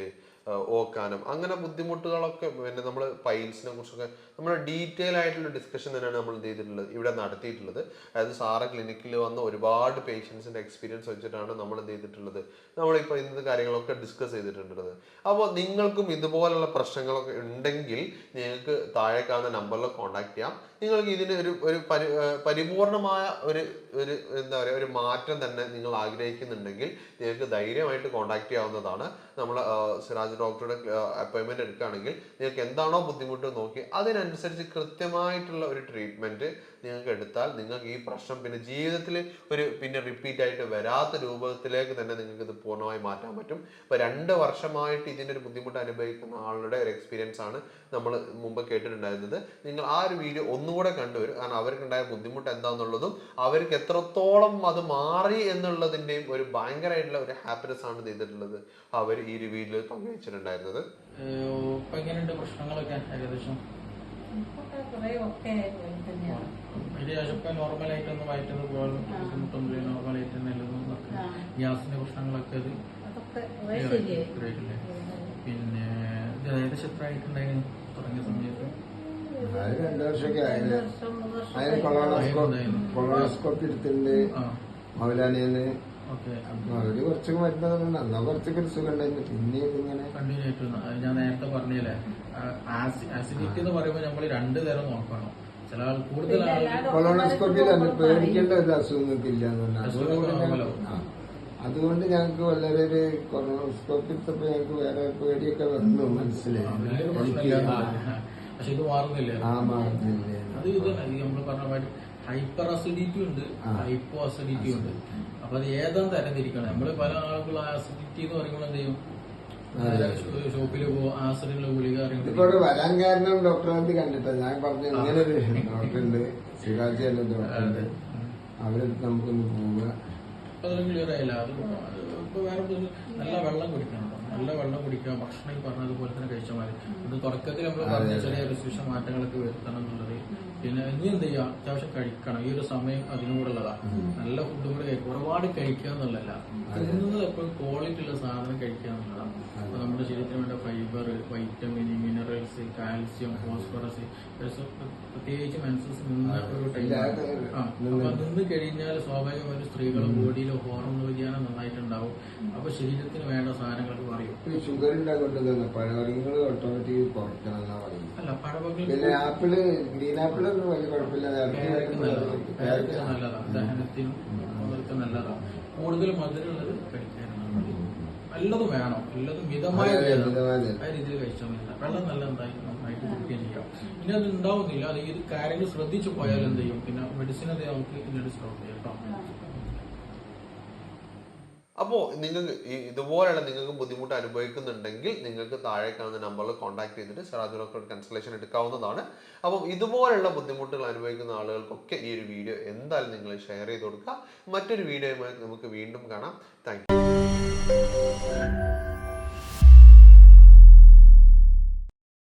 ഓക്കാനം, അങ്ങനെ ബുദ്ധിമുട്ടുകളൊക്കെ പിന്നെ നമ്മൾ പൈൽസിനെ കുറിച്ചൊക്കെ നമ്മൾ ഡീറ്റെയിൽ ആയിട്ടുള്ള ഡിസ്കഷൻ തന്നെയാണ് നമ്മൾ എന്ത് ചെയ്തിട്ടുള്ളത്, ഇവിടെ നടത്തിയിട്ടുള്ളത്. അതായത് സാറ ക്ലിനിക്കിൽ വന്ന ഒരുപാട് പേഷ്യൻസിൻ്റെ എക്സ്പീരിയൻസ് വെച്ചിട്ടാണ് നമ്മൾ എന്ത് ചെയ്തിട്ടുള്ളത്, നമ്മളിപ്പോൾ ഇന്നത്തെ കാര്യങ്ങളൊക്കെ ഡിസ്കസ് ചെയ്തിട്ടുള്ളത്. അപ്പോൾ നിങ്ങൾക്കും ഇതുപോലുള്ള പ്രശ്നങ്ങളൊക്കെ ഉണ്ടെങ്കിൽ നിങ്ങൾക്ക് താഴെ കാണുന്ന നമ്പറിൽ കോൺടാക്ട് ചെയ്യാം. നിങ്ങൾക്ക് ഇതിന് ഒരു പരിപൂർണമായ ഒരു എന്താ പറയുക ഒരു മാറ്റം തന്നെ നിങ്ങൾ ആഗ്രഹിക്കുന്നുണ്ടെങ്കിൽ നിങ്ങൾക്ക് ധൈര്യമായിട്ട് കോൺടാക്ട് ചെയ്യാവുന്നതാണ്. നമ്മൾ സിറാജ് ഡോക്ടറുടെ അപ്പോയിൻമെൻറ്റ് എടുക്കുകയാണെങ്കിൽ നിങ്ങൾക്ക് എന്താണോ ബുദ്ധിമുട്ട് നോക്കി അതിനനുസരിച്ച് കൃത്യമായിട്ടുള്ള ഒരു ട്രീറ്റ്മെൻറ്റ് നിങ്ങൾക്ക് എടുത്താൽ നിങ്ങൾക്ക് ഈ പ്രശ്നം പിന്നെ ജീവിതത്തിൽ പിന്നെ റിപ്പീറ്റ് ആയിട്ട് വരാത്ത രൂപത്തിലേക്ക് തന്നെ നിങ്ങൾക്ക് ഇത് പൂർണ്ണമായി മാറ്റാൻ പറ്റും. ഇപ്പോൾ 2 വർഷമായിട്ട് ഇതിൻ്റെ ഒരു ബുദ്ധിമുട്ട് അനുഭവിക്കുന്ന ആളുടെ ഒരു എക്സ്പീരിയൻസ് ആണ് നമ്മൾ മുമ്പ് കേട്ടിട്ടുണ്ടായിരുന്നത്. നിങ്ങൾ ആ ഒരു വീഡിയോ ഒന്നുകൂടെ കണ്ടുവരും. കാരണം അവർക്കുണ്ടായ ബുദ്ധിമുട്ട് എന്താണെന്നുള്ളതും അവർക്ക് എത്രത്തോളം അത് മാറി എന്നുള്ളതിൻ്റെയും ഒരു ഭയങ്കരമായിട്ടുള്ള ഒരു ഹാപ്പിനെസ് ആണ് ചെയ്തിട്ടുള്ളത് അവർ ഈ ഒരു വീഡിയോയിൽ പങ്കുവച്ചിട്ടുണ്ടായിരുന്നത്. പ്രശ്നങ്ങളൊക്കെ ഏകദേശം നോർമലായിട്ടൊന്നും വയറ്റുന്നത് പോലെ ബുദ്ധിമുട്ടൊന്നും നോർമലായിട്ട് തന്നെ ഗ്യാസിന്റെ പ്രശ്നങ്ങളൊക്കെ അത് പിന്നെ ഏകദേശം എത്ര ആയിട്ടുണ്ടായിരുന്നു തുടങ്ങിയ സമയത്ത്? 2 വർഷമൊക്കെ ആയത്. അതിന് കൊളോണോസ്കോപ്പി എടുത്തിട്ടുണ്ട് മൗലാനിന്ന്. അവര് കുറച്ചൊക്കെ മരുന്നൊക്കെ അന്നാ കുറച്ചൊക്കെ ഒരു സുഖം ഉണ്ടായിരുന്നു. പിന്നെ ഇതിങ്ങനെ കണ്ടിന്യൂ ആയിട്ട് ഞാൻ നേരത്തെ പറഞ്ഞല്ലേ, ആസിഡിറ്റി എന്ന് പറയുമ്പോൾ നമ്മൾ 2 തരം നോക്കണം. ചില ആൾ കൂടുതൽ കൊളോണോസ്കോപ്പിയിൽ തന്നെ പേടിക്കേണ്ട ഒരു അസുഖങ്ങൾക്ക് ഇല്ല എന്ന് പറഞ്ഞാൽ അതുകൊണ്ട് ഞങ്ങൾക്ക് വളരെ ഒരു കൊളോണോസ്കോപ്പി എടുത്തപ്പോ ഞങ്ങൾക്ക് വേറെ പേടിയൊക്കെ വന്നു മനസ്സിലായി. പക്ഷെ ഇത് മാറുന്നില്ല. മാറുന്നില്ലേ അത് ഇത് നമ്മൾ പറഞ്ഞ മാതിരി ഹൈപ്പർ അസിഡിറ്റി ഉണ്ട്, ഹൈപ്പോ അസിഡിറ്റി ഉണ്ട്. അപ്പൊ അത് ഏതാണ് തരംതിരിക്കണം. നമ്മള് പല ആളുകളും അസിഡിറ്റി എന്ന് പറയുമ്പോൾ എന്ത് ചെയ്യും, ഷോപ്പിൽ പോകും, ആസിഡിനുള്ള ഗുളിക ഇപ്പൊ ഇവിടെ വരാൻ കാരണം ഡോക്ടറെ കണ്ടിട്ടാ ഞാൻ പറഞ്ഞു ഇങ്ങനെ ഒരു ഡോക്ടറുണ്ട്, സിറാജ് എന്ന ഡോക്ടറുണ്ട്, അവരെടുത്ത് നമുക്കൊന്ന് പോവുക. അതൊന്നും ക്ലിയർ ആയില്ല. അത് ഇപ്പൊ വേറെ നല്ല വെള്ളം കുടിക്കണം, നല്ല വെള്ളം കുടിക്കുക, ഭക്ഷണം ഈ പറഞ്ഞതുപോലെ തന്നെ കഴിച്ചാൽ മതി. അത് തുടക്കത്തിൽ നമ്മൾ പറഞ്ഞ ചെറിയ റെസ്ട്രിക്ഷൻ മാറ്റങ്ങളൊക്കെ വരുത്തണം എന്നുള്ളത്. പിന്നെ ഇനി എന്ത് ചെയ്യുക, അത്യാവശ്യം കഴിക്കണം. ഈ ഒരു സമയം അതിനോടുള്ളതാണ്. നല്ല ഫുഡും കൂടെ കഴിക്കുക, ഒരുപാട് കഴിക്കുക എന്നുള്ളതല്ല, തിന്നുന്നത് എപ്പോഴും ക്വാളിറ്റി ഉള്ള സാധനം കഴിക്കുക എന്നുള്ളതാണ്. അപ്പൊ നമ്മുടെ ശരീരത്തിന് വേണ്ട fibre, vitamin, minerals, calcium, phosphorus, പ്രത്യേകിച്ച് മെൻസസ് നിന്ന ഒരു ടൈം. അപ്പൊ നിന്ന് കഴിഞ്ഞാൽ സ്വാഭാവികമായിട്ട് സ്ത്രീകളുടെ ബോഡിയിൽ ഹോർമോൺ വ്യതിയാനം നന്നായിട്ടുണ്ടാവും. അപ്പൊ ശരീരത്തിന് വേണ്ട സാധനങ്ങൾക്ക് പറയും. ഷുഗർ ഉണ്ടാകൊണ്ടത് പഴവർഗ്ഗങ്ങൾ ഓട്ടോമാറ്റിക് കുറയ്ക്കണം എന്നാ പറയുന്നത്. അല്ല, പഴവർഗ്ഗങ്ങൾ പിന്നെ ആപ്പിള്, ഗ്രീൻ ആപ്പിൾ ഒന്നും വലിയ കുഴപ്പമില്ല. നല്ലതാണ്, ദഹനത്തിനും അവർക്ക് നല്ലതാണ്. കൂടുതൽ മധുരമുള്ളത് കഴിക്കാനാണ്. നല്ലതും വേണം, നല്ലതും മിതമായ രീതിയിൽ കഴിച്ചാൽ മതി. വെള്ളം നല്ല എന്തായാലും നന്നായിട്ട് കുടിക്കുകയും ചെയ്യാം. ഇനി അത് ഉണ്ടാവുന്നില്ല, അത് ഈ കാര്യങ്ങൾ ശ്രദ്ധിച്ചു പോയാൽ എന്ത് ചെയ്യും, പിന്നെ മെഡിസിൻ അത് നമുക്ക് പിന്നീട് സ്റ്റോപ്പ് ചെയ്യാം കേട്ടോ. അപ്പോൾ നിങ്ങൾക്ക് ഇതുപോലെയുള്ള നിങ്ങൾക്ക് ബുദ്ധിമുട്ട് അനുഭവിക്കുന്നുണ്ടെങ്കിൽ നിങ്ങൾക്ക് താഴെ കാണുന്ന നമ്പറിൽ കോൺടാക്ട് ചെയ്തിട്ട് സിറാജ് ഡോക്ടർ കൺസൾട്ടേഷൻ എടുക്കാവുന്നതാണ്. അപ്പം ഇതുപോലെയുള്ള ബുദ്ധിമുട്ടുകൾ അനുഭവിക്കുന്ന ആളുകൾക്കൊക്കെ ഈ ഒരു വീഡിയോ എന്തായാലും നിങ്ങൾ ഷെയർ ചെയ്ത് കൊടുക്കുക. മറ്റൊരു വീഡിയോയുമായി നമുക്ക് വീണ്ടും കാണാം. Thank you.